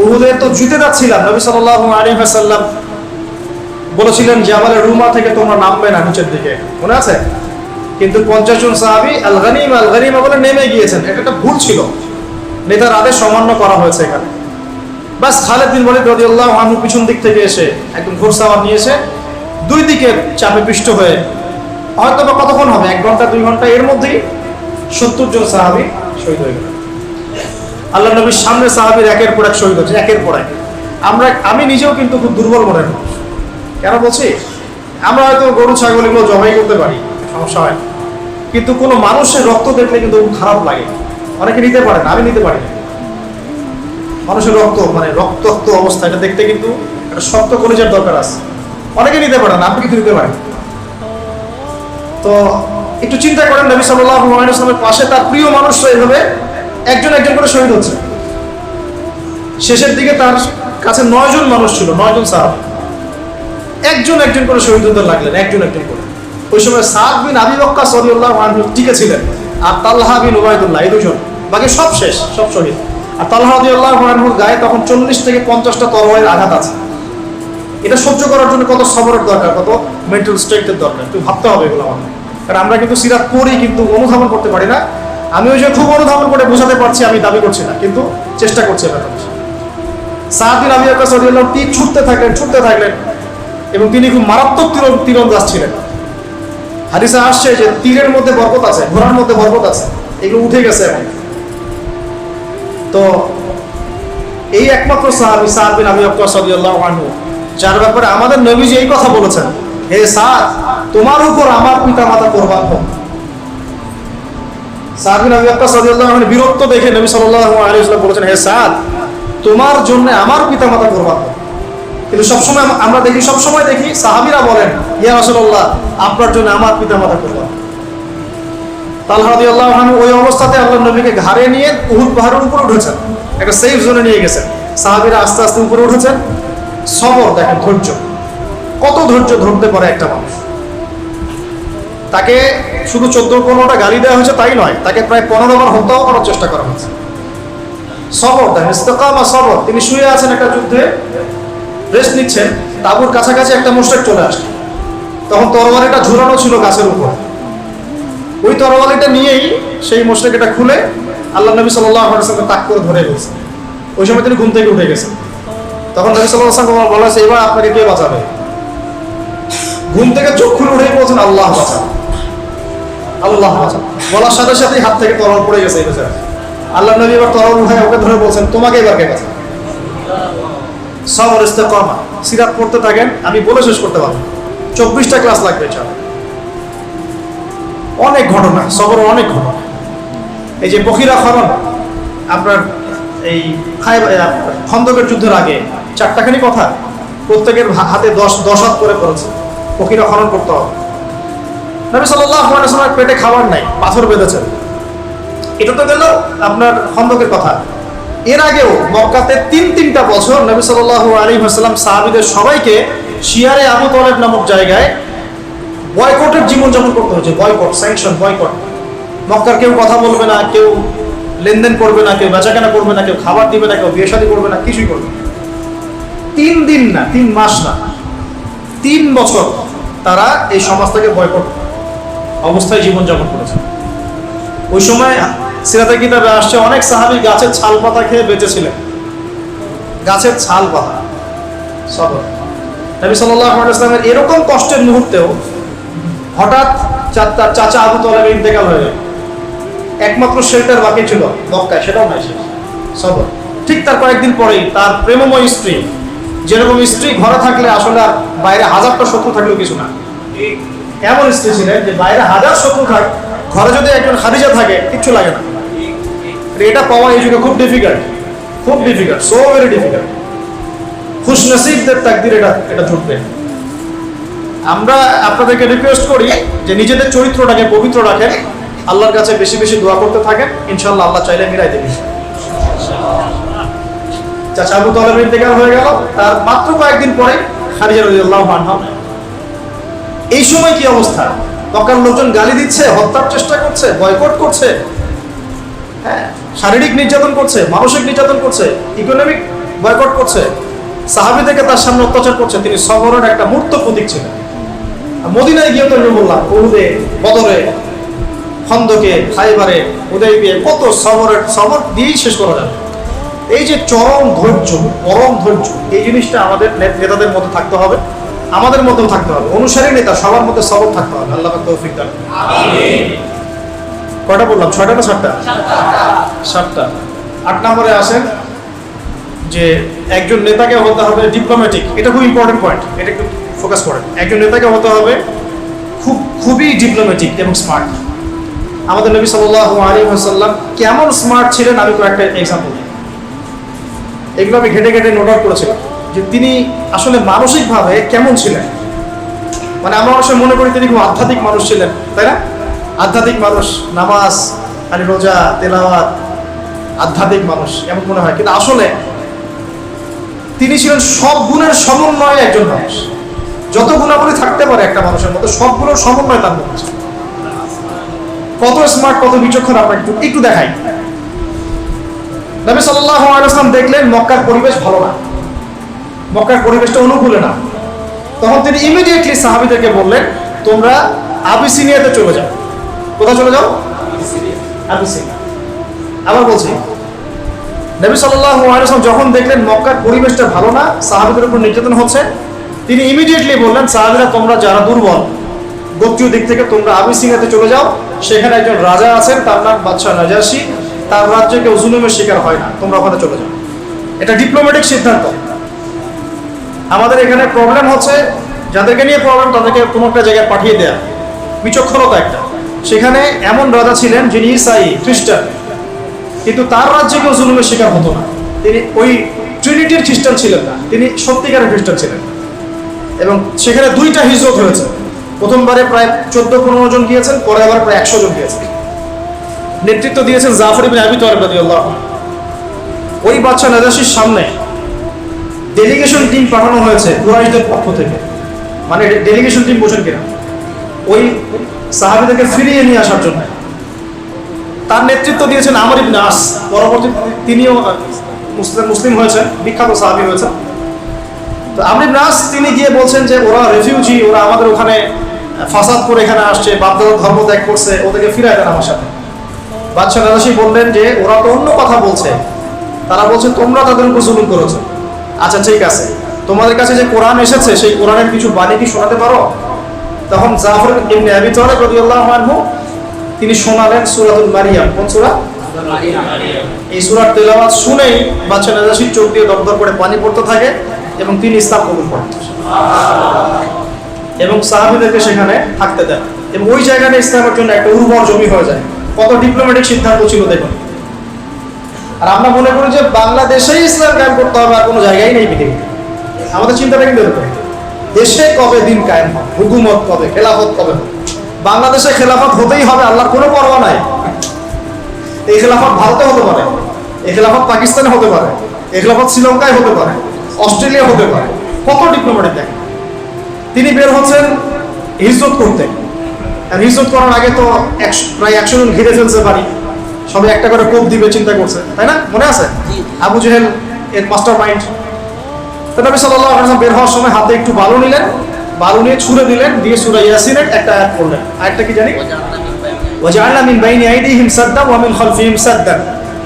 Speaker 1: উহুদের তো জিতে যাচ্ছিলাম, নবী সাল্লাল্লাহু আলাইহি ওয়াসাল্লাম বলেছিলেন জাবালে রুমা থেকে তোমরা নামবে না নিচের দিকে, মনে আছে? কিন্তু 50 জন সাহাবী আল গনিমা বলে নেমে গিয়েছেন। এটা একটা ভুল ছিল, নেতার আদেশ অমান্য করা হয়েছে এখানে। বাস খালিদ বিন ওয়ালিদ রাদিয়াল্লাহু আনহু পিছন দিক থেকে এসে একদম ঘোড়সাওয়ার নিয়ে এসে দুই দিকের চাপে পিষ্ট হয়ে, হয়তো বা কতক্ষণ হবে, 1 ঘন্টা 2 ঘন্টা, এর মধ্যেই 70 জন সাহাবী শহীদ হয়ে গেল। আল্লাহ নবীর সামনে সাহাবীর একের পর এক শহীদ হচ্ছে, একের পর এক। আমি নিজেও কিন্তু খুব দুর্বল মনের মানুষ। কেন বলছি? আমরা হয়তো গরু ছাগলগুলো জবাই করতে পারি, সমস্যা হয়, কিন্তু কোনো মানুষের রক্ত দেখলে কিন্তু খারাপ লাগে। অনেকে নিতে পারে না, আমি নিতে পারি না। মানুষের রক্ত, মানে রক্তাক্ত অবস্থা, এটা দেখতে কিন্তু একটা শক্ত কলিজার দরকার আছে। অনেকে নিতে পারে না, আপনি কিন্তু নিতে পারেন। তো একটু চিন্তা করেন, নবী সাল্লাল্লাহু আলাইহি ওয়াসাল্লামের পাশে তার প্রিয় মানুষরা এভাবে একজন একজন করে শহীদ হচ্ছে। শেষের দিকে তার কাছে 9 জন মানুষ ছিল, 9 জন সাহাবী, একজন একজন করে শহীদ হতে লাগলেন, একজন একজন করে। ওই সময় সাদ বিন আবি ওয়াক্কাস রাদিয়াল্লাহু আনহু টিকে ছিলেন, আর তালহা বিন উবাইদুল্লাহ, এই দুজন, বাকি সব শেষ, সব শহীদ। আর তালহা রাদিয়াল্লাহু আনহুর গায়ে তখন 40 থেকে 50টা তরবারির আঘাত আছে। এটা সহ্য করার জন্য কত সবরের দরকার, কত মেন্টাল স্ট্রেংথের দরকার, একটু ভাবতে হবে এগুলো আমাদের। কারণ আমরা কিন্তু সিরাত পড়ি, কিন্তু অনুধাবন করতে পারি না। আমি ওই যে খুব অনুধাবন করে বোঝাতে পারছি, আমি দাবি করছি না, কিন্তু চেষ্টা করছি ব্যাপারটা। সাদ বিন আবি ওয়াক্কাস রাদিয়াল্লাহু আনহু ছুটতে থাকলেন, এবং তিনি খুব মারাত্মক তীরন্দাজ ছিলেন। হাদিসে আসছে যে তীরের মধ্যে বরকত আছে, ঘোড়ার মধ্যে বরকত আছে, এগুলো উঠে গেছে এখন। তো এই একমাত্র সাহাবী সাদ বিন আবি ওয়াক্কাস রাদিয়াল্লাহু আনহু, যার ব্যাপারে আমাদের নবীজি এই কথা বলেছেন, হে সাদ, তোমার উপর আমার পিতামাতা কুরবান হোক। সাদ বিন আবি ওয়াক্কাস রাদিয়াল্লাহু আনহু বিরক্ত দেখে নবী সাল্লাল্লাহু আলাইহি ওয়াসাল্লাম বলেছেন, হে সাদ, তোমার জন্য আমার পিতামাতা কুরবান হোক। কিন্তু সবসময় আমরা দেখি, সবসময় দেখি সাহাবীরা বলেন, ইয়া রাসূলুল্লাহ, আপনার জন্য আমার পিতামাতা কুরবান। তালহা রাদিয়াল্লাহু আনহু ওই অবস্থাতে আল্লাহর নবীকে ঘাড়ে নিয়ে উহুদ পাহাড়ের উপরে উঠেছেন, একটা সেফ জোনে নিয়ে গেছেন। সাহাবীরা আস্তে আস্তে উপরে উঠেছেন। সবর দেখেন, ধৈর্য, কত ধৈর্য ধরতে পারে একটা মানুষ। তাকে শুধু 14-15টা গালি দেওয়া হয়েছে তাই নয়, তাকে প্রায় 15 বার হত্যাও করার চেষ্টা করা হয়েছে। সবর দেখেন, ইস্তেকামা, সবর। তিনি শুয়ে আছেন একটা যুদ্ধে, রেস্ট নিচ্ছেন, তাঁবুর কাছাকাছি একটা মুশরিক চলে আসে। তখন তরবারিটা ঝুলানো ছিল গাছের উপর। ওই তরবারিটা নিয়েই সেই মুশরিক এটা খুলে আল্লাহ নবী সাল্লাল্লাহু আলাইহি ওয়াসাল্লাম তাক করে ধরে ফেলছে। ওই সময় তিনি ঘুম থেকে উঠে গেছেন। তখন নবী সাল্লাল্লাহু আলাইহি ওয়াসাল্লাম বলেছে, এবার আপনাকে কে বাঁচাবে? ঘুম থেকে চোখ খুলে উঠেই বলছেন, আল্লাহ বাঁচাও, আল্লাহ বাঁচাও। বলার সাথে সাথেই হাত থেকে তরবারি পড়ে গেছে এই বেচারা। আল্লাহ নবী এবার তরবারি উঠায় ওকে ধরে বলছেন, তোমাকে এবার কে বাঁচাবে? সবর, ইস্তেকামা। সিরাত পড়তে থাকেন, আমি বলে শেষ করতে পারবো, 24টা ক্লাস লাগবে। অনেক ঘটনা, সবর অনেক ঘটনা। এই যে বখিরা খনন, আপনার এই খন্দকের যুদ্ধের আগে 4টাখানি কথা, প্রত্যেকের হাতে 10 হাত করে পড়েছে, বখিরা খনন করতে হবে। নবী সাল্লাল্লাহু আলাইহি ওয়াসাল্লাম পেটে খাবার নাই, পাথর বেঁধেছেন। এটা তো গেল আপনার খন্দকের কথা। এর আগেও মক্কাতে 3টা বছর নবী সাল্লাল্লাহু আলাইহি ওয়াসাল্লাম সাহাবীদের সবাইকে শিয়ারে আবু তালেব নামক জায়গায় বয়কটের জীবনযাপন করতে হয়েছে। Boycott, sanction, boycott. মক্কার কেউ কথা বলবে না, কেউ লেনদেন করবে না, কেউ বেচাকেনা করবে না, কেউ খাবার দিবে না, কেউ বিয়ে শাদী করবে না, কিছুই করবে না। 3 দিন না, 3 মাস না, 3 বছর তারা এই সমাজ থেকে বয়কট অবস্থায় জীবনযাপন করেছে। ওই সময় সিরাতের কিতাবে আসছে, অনেক সাহাবী গাছের ছাল পাতা খেয়ে বেঁচেছিলেন। গাছের ছাল পাতা, সবর। নবী সাল্লাল্লাহু আলাইহি ওয়াসাল্লামের এরকম কষ্টের মুহূর্তেও হঠাৎ তার চাচা আবু তালেব ইন্তেকাল হয়ে গেল। একমাত্র শেল্টার বাকি ছিল মক্কায়, সেটাও নাই শেষ। সবর। ঠিক তার কয়েকদিন পরেই তার প্রেমময় স্ত্রী, যেরকম স্ত্রী ঘরে থাকলে আসলে আর বাইরে 1000টা শত্রু থাকলেও কিছু না, এমন স্ত্রী ছিলেন যে বাইরে 1000 শত্রু থাক, ঘরে যদি একজন খাদিজা থাকে কিচ্ছু লাগে না। এটা পাওয়া এই যুগে খুব ডিফিকাল্ট, খুব ডিফিকাল্ট, সো ভেরি ডিফিকাল্ট। খুশনসিবদের তাকদীর এটা জুটবে। আমরা আপনাদেরকে রিকোয়েস্ট করি যে নিজেদের চরিত্রটাকে পবিত্র রাখেন, আল্লাহর কাছে বেশি বেশি দোয়া করতে থাকেন, ইনশাআল্লাহ আল্লাহ চাইলে মিলাই দেবেন। চাচা আবু তালেব ইন্তেকাল হয়ে গেল, তার মাত্র কয়েকদিন পরে খাদিজা রাদিয়াল্লাহু আনহা। এই সময় কি অবস্থা? মক্কার লোকজন গালি দিচ্ছে, হত্যার চেষ্টা করছে, বয়কট করছে, হ্যাঁ, শারীরিক নির্যাতন করছে, মানসিক নির্যাতন করছে, ইকোনমিক বয়কট করছে, সাহাবীদেরকে তার সামনে অত্যাচার করছে। তিনি সবরের একটা মূর্ত প্রতীক ছিলেন। মদিনায় গিয়ে তো বললাম, উহুদে, বদরে, খন্দকে, খাইবারে, হুদাইবিয়ায় কত সবর দিয়েই শেষ করা যাবে। এই যে চরম ধৈর্য, পরম ধৈর্য, এই জিনিসটা আমাদের নেতাদের মধ্যে থাকতে হবে, আমাদের মধ্যেও থাকতে হবে। অনুসারী নেতা সবার মধ্যে সবর থাকতে হবে। আল্লাহ পাক তৌফিক দান। কয়টা বললাম? 6টা না 7টা? 7টা। 8 নম্বরে আসেন যে একজন নেতাকে হতে হবে ডিপ্লোম্যাটিক। এটা খুব ইম্পর্টেন্ট পয়েন্ট, এটা একটু ফোকাস করেন। একজন নেতাকে হতে হবে খুবই ডিপ্লোম্যাটিক এবং স্মার্ট। আমাদের নবী সাল্লাল্লাহু আলাইহি ওয়াসাল্লাম কেমন স্মার্ট ছিলেন, আমি কয়েকটা এক্সাম্পল দিই। এগুলো আমি ঘেটে ঘেটে নোট আউট করেছিলাম যে তিনি আসলে মানসিকভাবে কেমন ছিলেন। মানে আমরা অবশ্যই মনে করি তিনি খুব আধ্যাত্মিক মানুষ ছিলেন, তাই না? আধ্যাত্মিক মানুষ, নামাজ, রোজা, তেলাওয়াত, আধ্যাত্মিক মানুষ এমন মনে হয়, কিন্তু আসলে তিনি ছিলেন সব গুণের সমন্বয়ে একজন মানুষ। যত গুণাবলী থাকতে পারে একটা মানুষের মধ্যে, সবগুলোর সমন্বয় তার মধ্যে ছিল। কত স্মার্ট, কত বিচক্ষণ আপনাকে একটু দেখাই। নবী সাল্লাল্লাহু আলাইহি ওয়াসাল্লাম দেখলেন মক্কার পরিবেশ ভালো না, মক্কার পরিবেশটা অনুকূলে না। তখন তিনি ইমিডিয়েটলি সাহাবীদেরকে বললেন, তোমরা আবিসিনিয়াতে চলে যাও। কোথায় চলে যাও? আবিসিনিয়া। আবার বলছি, নবী সাল্লাল্লাহু আলাইহি ওয়াসাল্লাম যখন দেখলেন মক্কার পরিবেশটা ভালো না, সাহাবীদের উপর নির্যাতন হচ্ছে, তিনি ইমিডিয়েটলি বললেন, সাহাবীরা তোমরা যারা দুর্বল গোত্রীয় দিক থেকে তোমরা আবিসিনিয়াতে চলে যাও। সেখানে একজন রাজা আছেন, তার নাম বাদশাহ নাজাশী। তার রাজ্যে কেউ জুলুমের শিকার হয় না, তোমরা ওখানে চলে যাও। এটা ডিপ্লোম্যাটিক সিদ্ধান্ত। আমাদের এখানে প্রবলেম হচ্ছে, যাদেরকে নিয়ে প্রবলেম তাদেরকে কোনো একটা জায়গায় পাঠিয়ে দেয়া, বিচক্ষণতা একটা। সেখানে এমন রাজা ছিলেন যিনি ঈসাই, খ্রিস্টান, কিন্তু তার রাজ্যে কেউ জুলুমের শিকার হতো না। তিনি ওই ট্রিনিটির খ্রিস্টান ছিলেন না, তিনি সত্যিকারের খ্রিস্টান ছিলেন। এবং সেখানে 2টা হিজরত হয়েছে। প্রথমবারে প্রায় 14-15 জন গিয়েছেন, পরে আবার প্রায় 100 জন গিয়েছেন। নেতৃত্ব দিয়েছেন জাফর ইবনে আবি তালিব রাদিয়াল্লাহু আনহু। ওই বাদশা নাজাশীর সামনে ডেলিগেশন টিম পাঠানো হয়েছে কুরাইশদের পক্ষ থেকে। মানে ডেলিগেশন টিম বোঝেন কিনা? ওই সাহাবীদেরকে ফিরিয়ে নিয়ে আসার জন্য। তার নেতৃত্ব দিয়েছেন আমর ইবনে আস। পরবর্তী তিনিও মুসলিম হয়েছেন, বিখ্যাত সাহাবী হয়েছেন। তো আমর ইবনে আস তিনি গিয়ে বলছেন যে ওরা রেফিউজি, ওরা আমাদের ওখানে ফাসাদ করে এখানে আসছে, বাপদাদার ধর্ম ত্যাগ করছে, ওদেরকে ফিরায় দেন আমার সাথে। বাদশা নাজাশী বললেন যে ওরা তো অন্য কথা বলছে, তারা বলছে তোমরা তাদের উপর জুলুম করেছো। আচ্ছা ঠিক আছে, তোমাদের কাছে যে কোরআন এসেছে সেই কোরআনের কিছু বাণী কি শোনাতে পারো? তখন জাফর ইবনে আবি তালিব রাদিয়াল্লাহু আনহু তিনি শোনালেন সূরাতুল মারিয়াম। কোন সূরা? এই সূরার তেলাওয়াত শুনেই বাদশা নাজাশীর চোখ দিয়ে দরদর করে পানি পড়তে থাকে এবং তিনি ইসলাম কবুল করেন এবং সাহাবীদেরকে সেখানে থাকতে দেন। এবং ওই জায়গাটা ইসলামের জন্য একটা উর্বর জমি হয়ে যায়। কত ডিপ্লোম্যাটিক সিদ্ধান্ত ছিল দেখুন। আর আমরা মনে করি যে বাংলাদেশেই ইসলাম কায়েম করতে হবে, আর কোনো জায়গায় নেই পৃথিবীতে। আমাদের চিন্তাটা কিন্তু এরকম, দেশে কবে দিন কায়েম হবে, হুকুমত কবে, খেলাফত কবে হবে। বাংলাদেশে খেলাফত হতেই হবে, আল্লাহর কোনো পরোয়া নাই। এই খেলাফত ভারতে হতে পারে, এই খেলাফত পাকিস্তানে হতে পারে, এই খেলাফত শ্রীলঙ্কায় হতে পারে, অস্ট্রেলিয়া হতে পারে। কত ডিপ্লোম্যাটিক দেখেন। তিনি বের হচ্ছেন হিজরত করতে। আর হিজরত করার আগে তো প্রায় 100 জন ঘিরে ফেলছে বাড়ি, সবাই একটা করে কোপ দিবে চিন্তা করছে, তাই না? মনে আছে আবু জেহেল এর মাস্টার মাইন্ড। তো নবী সাল্লাল্লাহু আলাইহি ওয়াসাল্লাম বের হওয়ার সময় হাতে একটু বালু নিলেন, বালু নিয়ে ছুঁড়ে দিলেন, দিয়ে সূরা ইয়াসিনের একটা আয়াত পড়লেন। আয়াতটা কি জানি? ওয়াজআলনা মিন বাইনি আইদিহিম সাদ্দান ওয়া মিন খালফিহিম সাদ্দান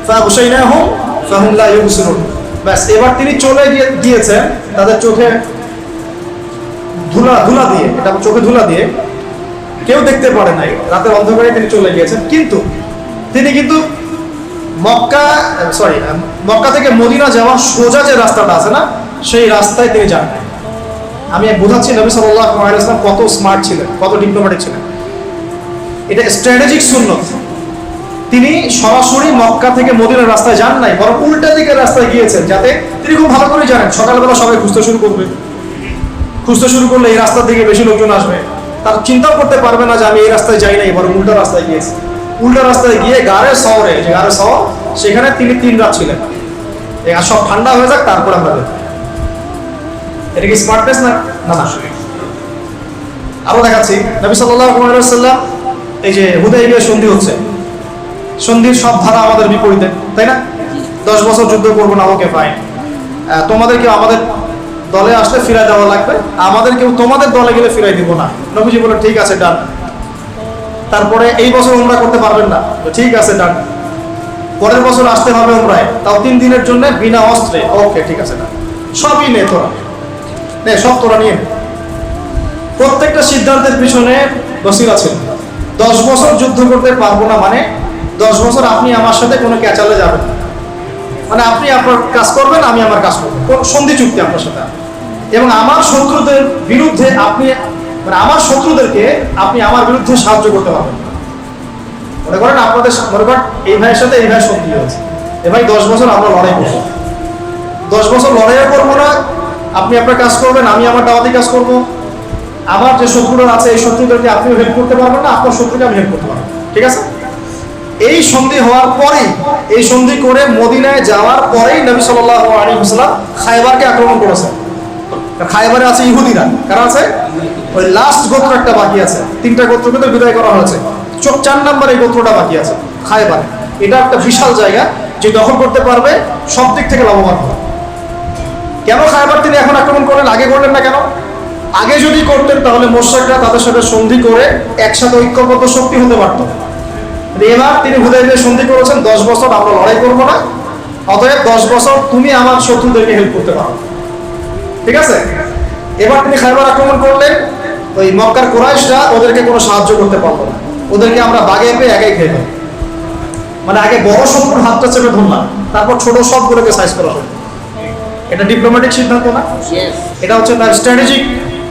Speaker 1: ফাগশাইনাহুম ফাহুম লা ইউবসিরুন। বাস, এবার তিনি চলে গিয়েছেন তাদের চোখে ধুলা দিয়ে, এটা চোখে ধুলা দিয়ে কেউ দেখতে পারে নাই, রাতের অন্ধকারে তিনি চলে গিয়েছেন। কিন্তু তিনি মক্কা থেকে মদিনা যাওয়ার সোজা যে রাস্তাটা আছে না, সেই রাস্তায় তিনি যান। আমি বোঝাচ্ছি নবী সাল্লাল্লাহু আলাইহি ওয়াসাল্লাম কত স্মার্ট ছিলেন, কত ডিপ্লোম্যাটিক ছিলেন। এটা স্ট্র্যাটেজিক সুন্নাত। তিনি সরাসরি মক্কা থেকে মদিনার রাস্তায় যান নাই, বরং উল্টা দিকের রাস্তায় গিয়েছেন, যাতে তিনি খুব ভালো করে জানেন সকালবেলা সবাই খুঁজতে শুরু করবে, খুঁজতে শুরু করলে এই রাস্তার দিকে বেশি লোকজন আসবে। তার চিন্তাও করতে পারবে না যে আমি এই রাস্তায় যাই নাই, বরং উল্টা রাস্তায় গিয়েছি। উল্টা রাস্তায় গিয়ে গারে শহরে, যে গারে শহর, সেখানে তিনি 3 রাত ছিলেন। আর সব ঠান্ডা হয়ে যাক তারপর আমরা। এটা কি স্মার্টনেস না? না না। আরো দেখাচ্ছি, নবী সাল্লাল্লাহু আলাইহি ওয়াসাল্লাম এই যে হুদাইবিয়া সন্ধি হচ্ছে, সন্ধির সব ধারা আমাদের বিপরীতে, তাই না? 10 বছর যুদ্ধ করবো না, ওকে ফাইন। তোমাদেরকে আমাদের দলে আসলে ফিরাই দেওয়া লাগবে, আমাদেরকেও তোমাদের দলে গেলে ফিরাই দিব না। নবীজি বলে ঠিক আছে ডান। তারপরে এই বছর উমরা করতে পারবেন না, তো ঠিক আছে ডান। পরের বছর আসতে হবে উমরায়, তাও 3 দিনের জন্য বিনা অস্ত্রে, ওকে ঠিক আছে ডান। সবই নে তোরা, নে সব তোরা নিয়ে নে। প্রত্যেকটা সিদ্ধান্তের পিছনে বসিরা ছিল। 10 বছর যুদ্ধ করতে পারবো না মানে 10 বছর আপনি আমার সাথে কোনো ক্যাচালে যাবেন না, মানে আপনি আপনার কাজ করবেন, আমি আমার কাজ করবো, কোন সন্ধি চুক্তি আপনার সাথে। এবং আমার শত্রুদের বিরুদ্ধে আপনি, মানে আমার শত্রুদেরকে আপনি আমার বিরুদ্ধে সাহায্য করতে পারবেন। মনে করেন আপনাদের, মনে করেন এই ভাইয়ের সাথে এই ভাই সন্ধি হয়েছে, এ ভাই 10 বছর আমরা লড়াই করবো, 10 বছর লড়াইও করবো না, আপনি আপনার কাজ করবেন, আমি আমার দাওয়াতি কাজ করবো। আমার যে শত্রুরা আছে এই শত্রুদেরকে আপনিও হেল্প করতে পারবেন না, আপনার শত্রুকে আমি হেল্প করতে পারবো, ঠিক আছে? এই সন্ধি হওয়ার পরেই, এই সন্ধি করে মদিনায় যাওয়ার পরেই নবী সাল্লাল্লাহু আলাইহি ওয়াসাল্লাম খায়বারকে আক্রমণ করেছেন। খায়বারে আছে ইহুদিরা, কারা আছে? ওই লাস্ট গোত্র একটা বাকি আছে, 3টা গোত্রকে তো বিদায় করা হয়েছে, 4 নম্বর এই গোত্রটা বাকি আছে খায়বার। এটা একটা বিশাল জায়গা, যে দখল করতে পারবে সব দিক থেকে লাভবান হবে। কেন খায়বার তিনি এখন আক্রমণ করলেন, আগে করলেন না কেন? আগে যদি করতেন তাহলে মুশরিকরা তাদের সাথে সন্ধি করে একসাথে ঐক্যবদ্ধ শক্তি হতে পারত। এবার তিনি হুদাইবিয়া সন্ধি করেছেন, 10 বছর আমরা লড়াই করবো না, অতএব 10 বছর তুমি আমার শত্রুদেরকে হেল্প করতে পারো, ঠিক আছে? এবার তিনি খায়বার আক্রমণ করলেন, ওই মক্কার কুরাইশরা ওদেরকে কোনো সাহায্য করতে পারলো না, ওদেরকে আমরা বাগে পেয়ে একাই খেয়ে ফেলি। মানে আগে বড় শত্রুর হাতটা চেপে ধরলাম, তারপর ছোট সবগুলোকে সাইজ করা হলো। এটা ডিপ্লোম্যাটিক সিদ্ধান্ত না? এটা হচ্ছে তার স্ট্র্যাটেজিক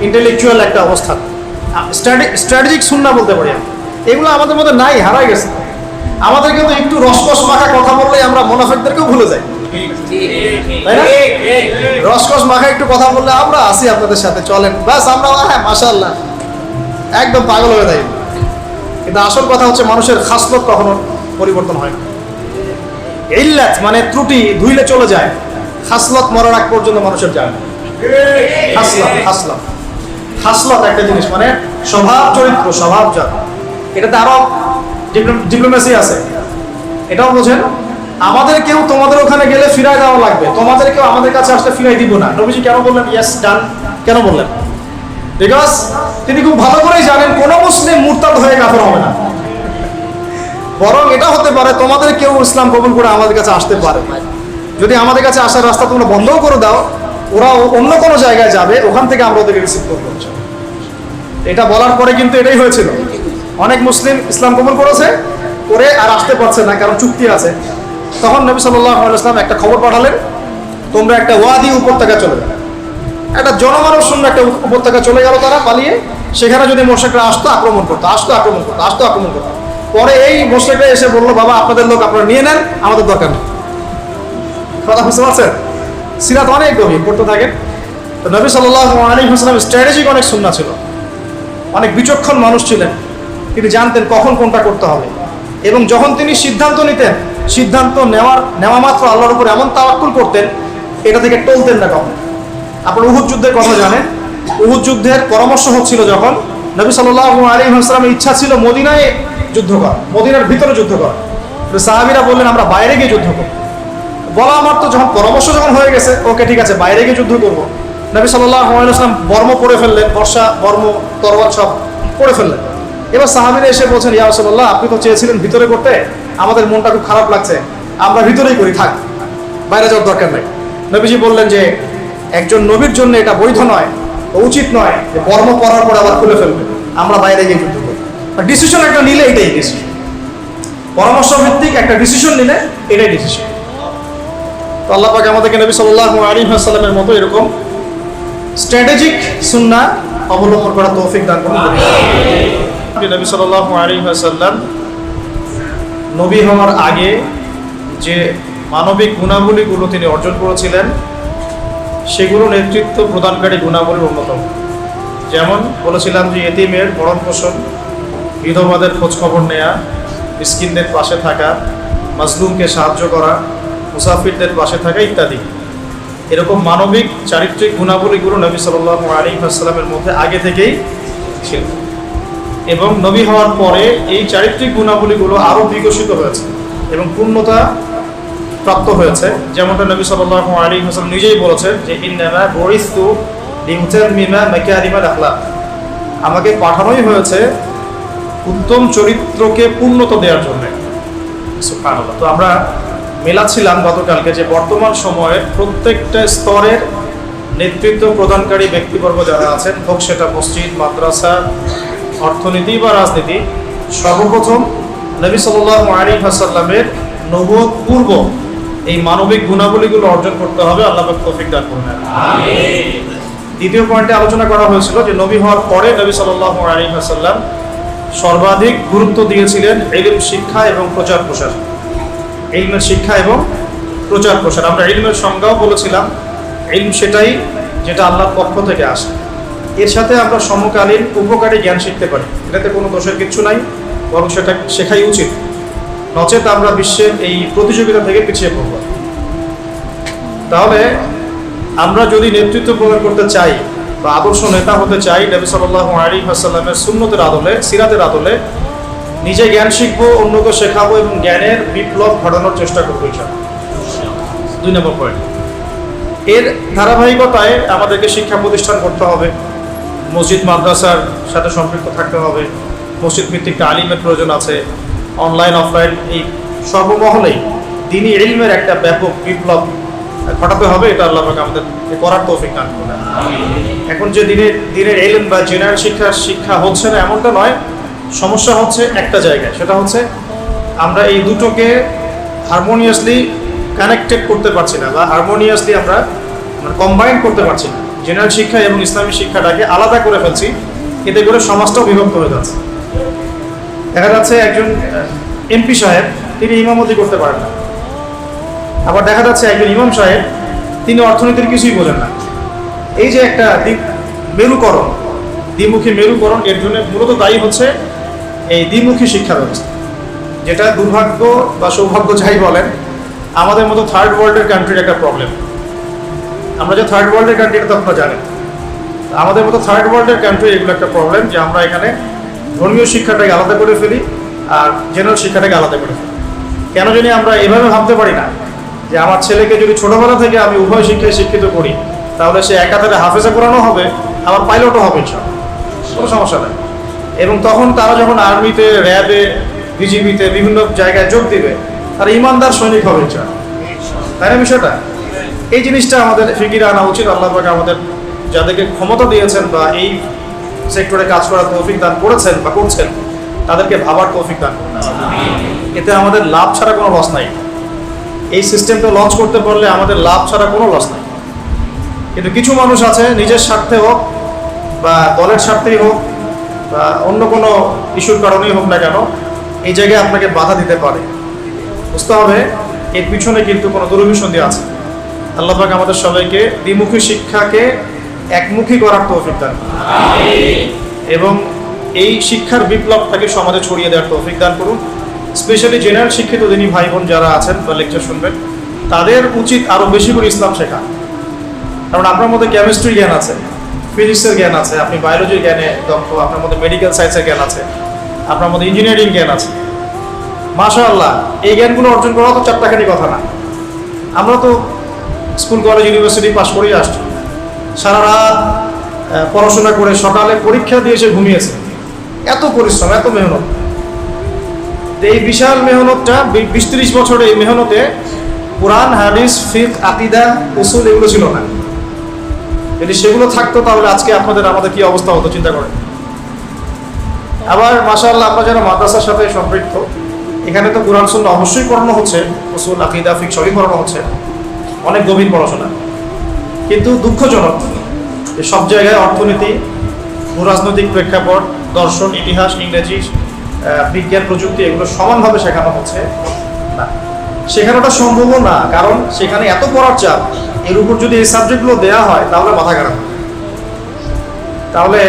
Speaker 1: ইন্টেলেকচুয়াল একটা অবস্থান, স্ট্র্যাটেজিক সুন্নাহ বলতে পারি। এগুলো আমাদের মধ্যে নাই, হারাই গেছে। আমাদের কিন্তু একটু রসকস মাখা কথা বললেই আমরা মুনাফিকদেরকেও ভুলে যাই, তাই না? রসকস মাখা একটু কথা বললে আমরা আসি আপনাদের সাথে, চলেন, বাস আমরা হ্যাঁ মাশাআল্লাহ একদম পাগল হয়ে যাই। কিন্তু আসল কথা হচ্ছে মানুষের খাসলত কখনো পরিবর্তন হয় না। ইল্লাত মানে ত্রুটি ধুইলে চলে যায়, খাসলত মরার আগ পর্যন্ত মানুষের যায় না। খাসলত একটা জিনিস, মানে স্বভাব চরিত্র, স্বভাবজাত। এটাতে আরো ডিপ্লোমেসি আছে, এটাও বোঝেন। আমাদের কেউ তোমাদের ওখানে গেলে ফিরাই দেওয়া লাগবে, তোমাদের কেউ আমাদের কাছে আসলে ফিরাই দিব না। নবীজি কেন বললেন ইয়েস ডান? কেন বললেন? বিকজ তিনি খুব ভালো করেই জানেন কোন মুসলিম মুরতাদ হয়ে কাফের হবে না, বরং এটা হতে পারে তোমাদের কেউ ইসলাম কবুল করে আমাদের কাছে আসতে পারে। যদি আমাদের কাছে আসার রাস্তা তোমরা বন্ধও করে দাও, ওরা অন্য কোনো জায়গায় যাবে, ওখান থেকে আমরা ওদেরকে রিসিভ করবো। এটা বলার পরে কিন্তু এটাই হয়েছিল, অনেক মুসলিম ইসলাম কবুল করেছে, করে আর আসতে পারছে না, কারণ চুক্তি আছে। তখন নবী সাল্লাল্লাহু আলাইহি ওয়াসাল্লাম একটা খবর পাঠালেন, তোমরা একটা ওয়াদি উপত্যকা চলে যাবে। একটা জনমানব শূন্য একটা উপত্যকা চলে গেল তারা পালিয়ে, সেখানে যদি মুশরিকরা আসতো আক্রমণ করতো, আক্রমণ করতো। পরে এই মুশরিকরা এসে বললো, বাবা আপনাদের লোক আপনারা নিয়ে নেন, আমাদের দরকার নেই। কথা বুঝতে পারছেন? সিরাত অনেক গভীর, পড়তে থাকেন। তো নবী সাল্লাল্লাহু আলাইহি ওয়াসাল্লাম স্ট্র্যাটেজিক অনেক সুন্নাহ ছিল, অনেক বিচক্ষণ মানুষ ছিলেন, তিনি জানতেন কখন কোনটা করতে হবে। এবং যখন তিনি সিদ্ধান্ত নিতেন, সিদ্ধান্ত নেওয়া মাত্র আল্লাহর উপর এমন তাওয়াক্কুল করতেন, এটা থেকে টলতেন না কখন। আপনারা উহুদ যুদ্ধের কথা জানেন, উহুদ যুদ্ধের পরামর্শ হচ্ছিল যখন, নবী সাল্লাল্লাহু আলাইহি ওয়াসাল্লামের ইচ্ছা ছিল মদিনায় যুদ্ধ করা, মদিনার ভিতরে যুদ্ধ করা। সাহাবীরা বললেন আমরা বাইরে গিয়ে যুদ্ধ করব। বলা মাত্র যখন পরামর্শ হয়ে গেছে, ওকে ঠিক আছে বাইরে গিয়ে যুদ্ধ করবো। নবী সাল্লাল্লাহু আলাইহি ওয়াসাল্লাম বর্ম পরে ফেললেন, বর্ষা বর্ম তরবাল সব পরে ফেললেন। এবার সাহাবীরা এসে বলছেন, ইয়া রাসূলুল্লাহ আপনি তো চেয়েছিলেন ভিতরে করতে, আমাদের মনটা খুব খারাপ লাগছে, আমরা ভিতরেই করি, থাক, বাইরে যাওয়ার দরকার নেই। নবীজি বললেন যে একজন নবীর জন্য এটা বৈধ নয়, উচিত নয় যে বর্ম পরার পর আবার খুলে ফেলবে, আমরা বাইরে গিয়ে যুদ্ধ করব। ডিসিশন একটা নিলে এটাই ডিসিশন, পরামর্শ ভিত্তিক একটা ডিসিশন নিলে এটাই ডিসিশন। তো আল্লাহ পাক আমাদেরকে নবী সাল্লাল্লাহু আলাইহি ওয়াসাল্লামের মতো এরকম স্ট্র্যাটেজিক সুন্নাহ অবলম্বন করা তৌফিক দান করুন। নবী সাল্লাল্লাহু আলাইহি ওয়াসাল্লাম নবী হওয়ার আগে যে মানবিক গুণাবলীগুলো তিনি অর্জন করেছিলেন, সেগুলো নেতৃত্ব প্রদানকারী গুণাবলীর অন্যতম। যেমন বলেছিলাম যে এতিমের ভরণ পোষণ, বিধবাদের খোঁজখবর নেয়া, মিসকিনদের পাশে থাকা, মাজলুমকে সাহায্য করা, মুসাফিরদের পাশে থাকা ইত্যাদি। এরকম মানবিক চারিত্রিক গুণাবলীগুলো নবী সাল্লাল্লাহু আলাইহি ওয়াসাল্লামের মধ্যে আগে থেকেই ছিল এবং নবী হওয়ার পরে এই চারিত্রিক গুণাবলীগুলো আরও বিকশিত হয়েছে এবং পূর্ণতা প্রাপ্ত হয়েছে। যেমনটা নবী সাল্লাল্লাহু আলাইহি ওয়াসাল্লাম নিজেই বলেছেন যে ইন্নামা বুইসতু লিউতাম্মিমা মাকারিমাল আখলাক, আমাকে পাঠানোই হয়েছে উত্তম চরিত্রকে পূর্ণতা দেওয়ার জন্য। সুবহানাল্লাহ। তো আমরা মেলাচ্ছিলাম গতকালকে যে বর্তমান সময়ে প্রত্যেকটা স্তরের নেতৃত্ব প্রদানকারী ব্যক্তিবর্গ যারা আছেন, হোক সেটা মসজিদ, মাদ্রাসা, অর্থনীতি বা রাজনীতি, সর্বপ্রথম নবী সাল্লাল্লাহু আলাইহি ওয়াসাল্লামের নবুয়ত পূর্ব এই মানবিক গুণাবলীগুলো অর্জন করতে হবে। আল্লাহ পাক তৌফিক দান করুন। আমিন। দ্বিতীয় পয়েন্টে আলোচনা করা হয়েছিল যে নবী হওয়ার পরে নবী সাল্লাল্লাহু আলাইহি ওয়াসাল্লাম সর্বাধিক গুরুত্ব দিয়েছিলেন ইলম শিক্ষা এবং প্রচার প্রসার। ইলমের শিক্ষা এবং প্রচার প্রসার। আমরা ইলমের সংজ্ঞাও বলেছিলাম, ইলম সেটাই যেটা আল্লাহর পক্ষ থেকে আসে। এর সাথে আমরা সমকালীন উপকারী জ্ঞান শিখতে পারি, এটাতে কোনো দোষের কিছু নাই, বরং সেটা শেখাই উচিত। নচেত আমরা বিশ্বের এই প্রতিযোগিতা থেকে পিছিয়ে পড়ব। তাহলে আমরা যদি নেতৃত্ব প্রদান করতে চাই বা আদর্শ নেতা হতে চাই নবী সাল্লাল্লাহু আলাইহি ওয়াসাল্লামের সুন্নতের আদলে, সিরাতের আদলে নিজে জ্ঞান শিখবো, অন্যকে শেখাবো এবং জ্ঞানের বিপ্লব ঘটানোর চেষ্টা করবো ইনশাআল্লাহ। 2 নম্বর পয়েন্ট, এর ধারাবাহিকতায় আমাদেরকে শিক্ষা প্রতিষ্ঠান করতে হবে, মসজিদ মাদ্রাসার সাথে সম্পৃক্ত থাকতে হবে, মসজিদ ভিত্তিক তালিমের প্রয়োজন আছে, অনলাইন অফলাইন এই সর্বমহলেই দ্বীনি ইলমের একটা ব্যাপক বিপ্লব ঘটাতে হবে। এটা আল্লাহ পাক আমাদের করার তৌফিক দান করুন। এখন যে দিনের ইলম বা জেনারেল শিক্ষা হচ্ছে না এমনটা নয়, সমস্যা হচ্ছে একটা জায়গায়, সেটা হচ্ছে আমরা এই দুটোকে হারমোনিয়াসলি কানেক্টেড করতে পারছি না বা হারমোনিয়াসলি আমরা কম্বাইন করতে পারছি না। জেনারেল শিক্ষা এবং ইসলামী শিক্ষাটাকে আলাদা করে ফেলছি, এতে করে সমাজটাও বিভক্ত হয়ে যাচ্ছে। দেখা যাচ্ছে একজন এমপি সাহেব তিনি ইমামতি করতে পারেন না, আবার দেখা যাচ্ছে একজন ইমাম সাহেব তিনি অর্থনীতির কিছুই বোঝেন না। এই যে একটা মেরুকরণ, দ্বিমুখী মেরুকরণ, এর জন্য মূলত দায়ী হচ্ছে এই দ্বিমুখী শিক্ষা ব্যবস্থা, যেটা দুর্ভাগ্য বা সৌভাগ্য যাই বলেন আমাদের মতো থার্ড ওয়ার্ল্ডের কান্ট্রির একটা প্রবলেম। আমরা যে থার্ড ওয়ার্ল্ডের কান্ট্রি এটা তো আপনারা জানেন, আমাদের মতো থার্ড ওয়ার্ল্ডের কান্ট্রি এগুলো একটা প্রবলেম যে আমরা এখানে ধর্মীয় শিক্ষাটাকে আলাদা করে ফেলি আর জেনারেল শিক্ষাটাকে আলাদা করে ফেলি। কেন জানি আমরা এভাবে ভাবতে পারি না যে আমার ছেলেকে যদি ছোটবেলা থেকে আমি উভয় শিক্ষায় শিক্ষিত করি তাহলে সে একাধারে হাফেজা কোরআনও হবে, আবার পাইলটও হবে, কোনো সমস্যা নেই। এবং তখন তারা যখন আর্মিতে, র্যাবে, বিজিবিতে বিভিন্ন জায়গায় যোগ দিবে তারা ইমানদার সৈনিক হবে, তাই না বিষয়টা? এই জিনিসটা আমাদের ফিকিরে আনা উচিত। আল্লাহ পাক আমাদের যাদেরকে ক্ষমতা দিয়েছেন বা এই সেক্টরে কাজ করার তৌফিক দান করেছেন বা করছেন তাদেরকে ভাবার তৌফিক দান করুন। এতে আমাদের লাভ ছাড়া কোনো লস নাই। এই সিস্টেমটা লঞ্চ করতে পারলে আমাদের লাভ ছাড়া কোনো লস নাই। কিন্তু কিছু মানুষ আছে নিজের স্বার্থে হোক বা দলের স্বার্থেই হোক বা অন্য কোনো ইস্যুর কারণেই হোক না কেন এই জায়গায় আপনাকে বাধা দিতে পারে। বুঝতে হবে এর পিছনে কিন্তু কোনো দুরভিসন্ধি আছে। আল্লাহ পাক আমাদের সবাইকে দ্বিমুখী শিক্ষাকে একমুখী করার তৌফিক দান এবং এই শিক্ষার বিপ্লবটাকে সমাজে ছড়িয়ে দেওয়ার তৌফিক দান করুন। স্পেশালি জেনারেল শিক্ষিত দিনী ভাই বোন যারা আছেন বা লেকচার শুনবেন তাদের উচিত আরও বেশি করে ইসলাম শেখা। কারণ আপনার মধ্যে কেমিস্ট্রি জ্ঞান আছে, ফিজিক্সের জ্ঞান আছে, আপনি বায়োলজির জ্ঞানে দক্ষ, আপনার মধ্যে মেডিকেল সায়েন্সের জ্ঞান আছে, আপনার মধ্যে ইঞ্জিনিয়ারিং জ্ঞান আছে। মাশাআল্লাহ, এই জ্ঞানগুলো অর্জন করা তো চারটাখানি কথা না। আমরা তো স্কুল কলেজ ইউনিভার্সিটি পাস করেই আসছি, সারা রাত পড়াশোনা করে সকালে পরীক্ষা দিয়ে এসে ঘুমিয়েছে। এত পরিশ্রম, এত মেহনত। এই বিশাল মেহনতটা 20-30 বছরে এই মেহনতে কোরআন, হাদিস, ফিকহ, আকীদা, উসুল এগুলো ছিল না। যদি সেগুলো থাকতো তাহলে আজকে আমাদের কি অবস্থা হতো চিন্তা করেন। আবার মাশাআল্লাহ আমরা যারা মাদ্রাসার সাথে সম্পৃক্ত এখানে তো কোরআন সুন্নাহ অবশ্যই পড়ানো হচ্ছে, উসুল, আকীদা, ফিকহ সবই পড়ানো হচ্ছে, অনেক গভীর পড়াশোনা। কিন্তু দুঃখজনক যে সব জায়গায় অর্থনীতি, ভূরাজনৈতিক প্রেক্ষাপট, দর্শন, ইতিহাস, ইংরেজি, বিজ্ঞান, প্রযুক্তি এগুলো সমানভাবে শেখানো হচ্ছে না। শেখানোটা সম্ভবও না, কারণ সেখানে এত পড়ার চাপ, এর উপর যদি এই সাবজেক্টগুলো দেওয়া হয় তাহলে মাথা খারাপ। তাহলে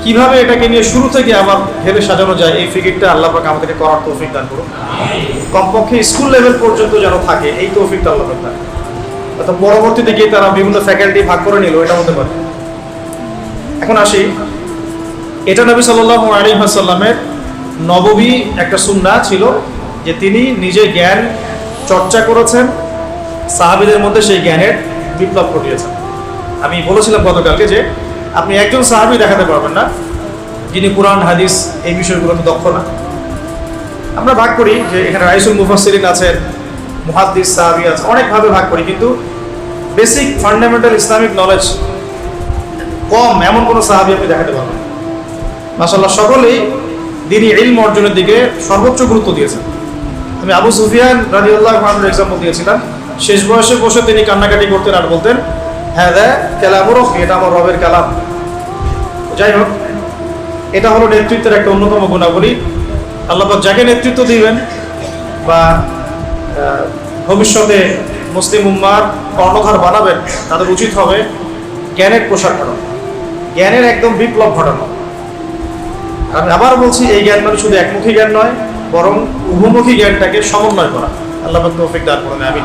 Speaker 1: কিভাবে এটাকে নিয়ে শুরু থেকে আবার ভেবে সাজানো যায় এই ফিকিরটা আল্লাহ পাক আমাদেরকে করার তৌফিক দান করুন। কমপক্ষে স্কুল লেভেল পর্যন্ত যেন থাকে এই তৌফিকটা আল্লাহ পাক দান। অর্থাৎ পরবর্তীতে গিয়ে তারা বিভিন্ন ফ্যাকাল্টি ভাগ করে নিল, এটা হতে পারে। এখন আসি এটা নবী সাল্লাল্লাহু আলাইহি ওয়াসাল্লামের নববী একটা সুন্নাহ ছিল যে তিনি নিজে জ্ঞান চর্চা করেছেন, সাহাবীদের মধ্যে সেই জ্ঞানের বিপ্লব ঘটিয়েছেন। আমি বলেছিলাম গতকালকে যে আপনি একজন সাহাবী দেখাতে পারবেন না যিনি কুরআন হাদিস এই বিষয়গুলোতে দক্ষ না। আমরা ভাগ করি যে এখানে রাইসুল মুফাসসিরিন আছেন, মুহাদ্দিস সাহাবী আছে, অনেকভাবে ভাগ করি, কিন্তু বেসিক ফান্ডামেন্টাল ইসলামিক নলেজ কম এমন কোনো সাহাবী আপনি দেখাতে পারবেন। মাশাআল্লাহ সকলেই দ্বীনি ইলম অর্জনের দিকে সর্বোচ্চ গুরুত্ব দিয়েছেন। আমি আবু সুফিয়ান রাদিয়াল্লাহু আনহুর এক্সাম্পল দিয়েছিলাম। শেষ বয়সে বসে তিনি কান্নাকাটি করতেন আর বলতেন, হ্যাঁ কালামু রব্বি, এটা আমার রবের কালাম। যাই হোক, এটা হলো নেতৃত্বের একটা অন্যতম গুণাবলী। আল্লাহ পাক যাকে নেতৃত্ব দিবেন বা ভবিষ্যতে মুসলিম উম্মার কর্ণধার বানাবেন, তাদের উচিত হবে জ্ঞানের প্রসার ঘটানো, জ্ঞানের একদম বিপ্লব ঘটানো। আমি আবার বলছি, এই জ্ঞান মানে শুধু একমুখী জ্ঞান নয়, বরং উভমুখী জ্ঞানটাকে সমন্বয় করা। আল্লাহ পাক তৌফিক দান করুন, আমিন।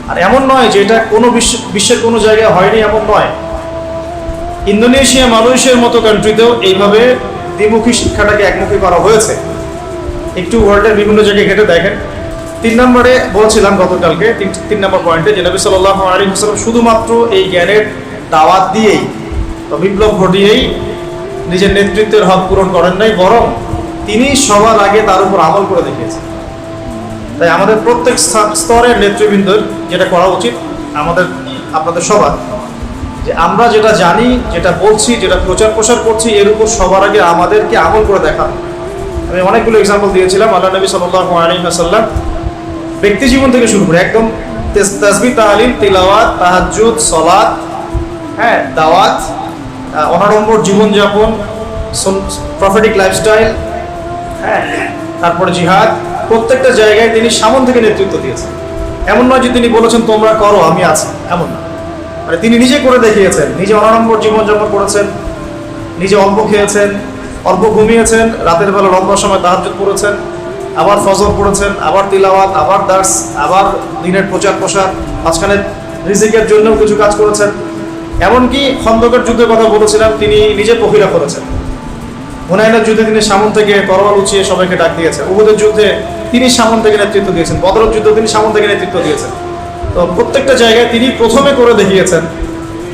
Speaker 1: আর এমন নয় যে এটা কোনো বিশ্বের কোনো জায়গায় হয়নি, এমন নয়। ইন্দোনেশিয়া, মালয়েশিয়ার মতো কান্ট্রিতেও এইভাবে দ্বিমুখী শিক্ষাটাকে একমুখী করা হয়েছে। একটু ওয়ার্ল্ডের বিভিন্ন জায়গায় ঘেটে দেখেন। 3 নম্বরে বলছিলাম গতকালকে, 3 নম্বর পয়েন্টে, যে নবী সাল্লাল্লাহু আলাইহি ওয়াসাল্লাম শুধুমাত্র এই জ্ঞানের দাওয়াত দিয়েই বা বিপ্লব ঘটিয়েই নিজের নেতৃত্বের হক পূরণ করেন নাই, বরং তিনি সবার আগে তার উপর আমল করে দেখিয়েছেন। তাই আমাদের প্রত্যেক স্তরের নেতৃবৃন্দের যেটা করা উচিত, আপনাদের সবার, যে আমরা যেটা জানি, যেটা বলছি, যেটা প্রচার প্রসার করছি, এর উপর সবার আগে আমাদেরকে আমল করে দেখানো। আমি অনেকগুলো এক্সাম্পল দিয়েছিলাম। আল্লাহ নবী সাল্লাল্লাহু আলাইহি ওয়াসাল্লাম ব্যক্তি জীবন থেকে শুরু করে একদম তাসবিহ, তাহলিল, তিলাওয়াত, তাহাজ্জুদ, সালাত, দাওয়াত, অনাড়ম্বর জীবনযাপন, প্রফেটিক লাইফস্টাইল, তারপরে জিহাদ, প্রত্যেকটা জায়গায় তিনি সামন থেকে নেতৃত্ব দিয়েছেন। এমন নয় যে তিনি বলেছেন তোমরা করো, আমি আছি, এমন না। মানে তিনি নিজে করে দেখিয়েছেন, নিজে অনাড়ম্বর জীবনযাপন করেছেন, নিজে অল্প খেয়েছেন, অল্প ঘুমিয়েছেন, রাতের বেলা লম্বা সময় তাহাজ্জুদ পড়েছেন, আবার ফজর পড়েছেন, আবার তিলাওয়াত, আবার দার্স, আবার দিনের প্রচার প্রসার, মাঝখানে রিজিকের জন্যও কিছু কাজ করেছেন। এমনকি খন্দকের যুদ্ধের কথা বলেছিলাম, তিনি নিজে পহিলা করেছেন। হুনাইনের যুদ্ধে তিনি সামন থেকে তরোয়াল উঁচিয়ে সবাইকে ডাক দিয়েছেন। উহুদের যুদ্ধে তিনি সামন থেকে নেতৃত্ব দিয়েছেন। বদরের যুদ্ধে তিনি সামন থেকে নেতৃত্ব দিয়েছেন। তো প্রত্যেকটা জায়গায় তিনি প্রথমে করে দেখিয়েছেন।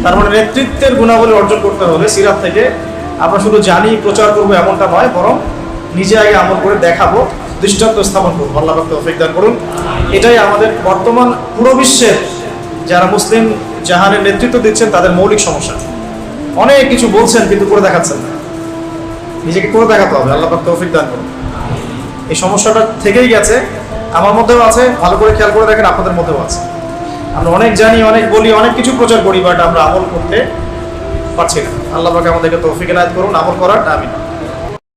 Speaker 1: তার মানে নেতৃত্বের গুণাবলী অর্জন করতে হলে সিরাত থেকে আমরা শুধু জানি, প্রচার করবো এমনটা নয়, বরং নিজে আগে আমল করে দেখাবো, দৃষ্টান্ত স্থাপন করবো। আল্লাহ পাক তৌফিক দান করুন। এটাই আমাদের বর্তমান পুরো বিশ্বের যারা মুসলিম জাহানের নেতৃত্ব দিচ্ছেন তাদের মৌলিক সমস্যা। অনেক কিছু বলছেন কিন্তু করে দেখাচ্ছেন না, নিজেকে করে দেখাতে হবে। আল্লাহ পাক তৌফিক দান করুন। এই সমস্যাটা থেকেই গেছে, আমার মধ্যেও আছে, ভালো করে খেয়াল করে দেখেন, আপনাদের মধ্যেও আছে। আমরা অনেক জানি, অনেক বলি, অনেক কিছু প্রচার করি, বাট আমরা আমল করতে পারছি না। আল্লাহ পাক আমাদেরকে তৌফিক এনায়েত করুন আমল করার, আমিন।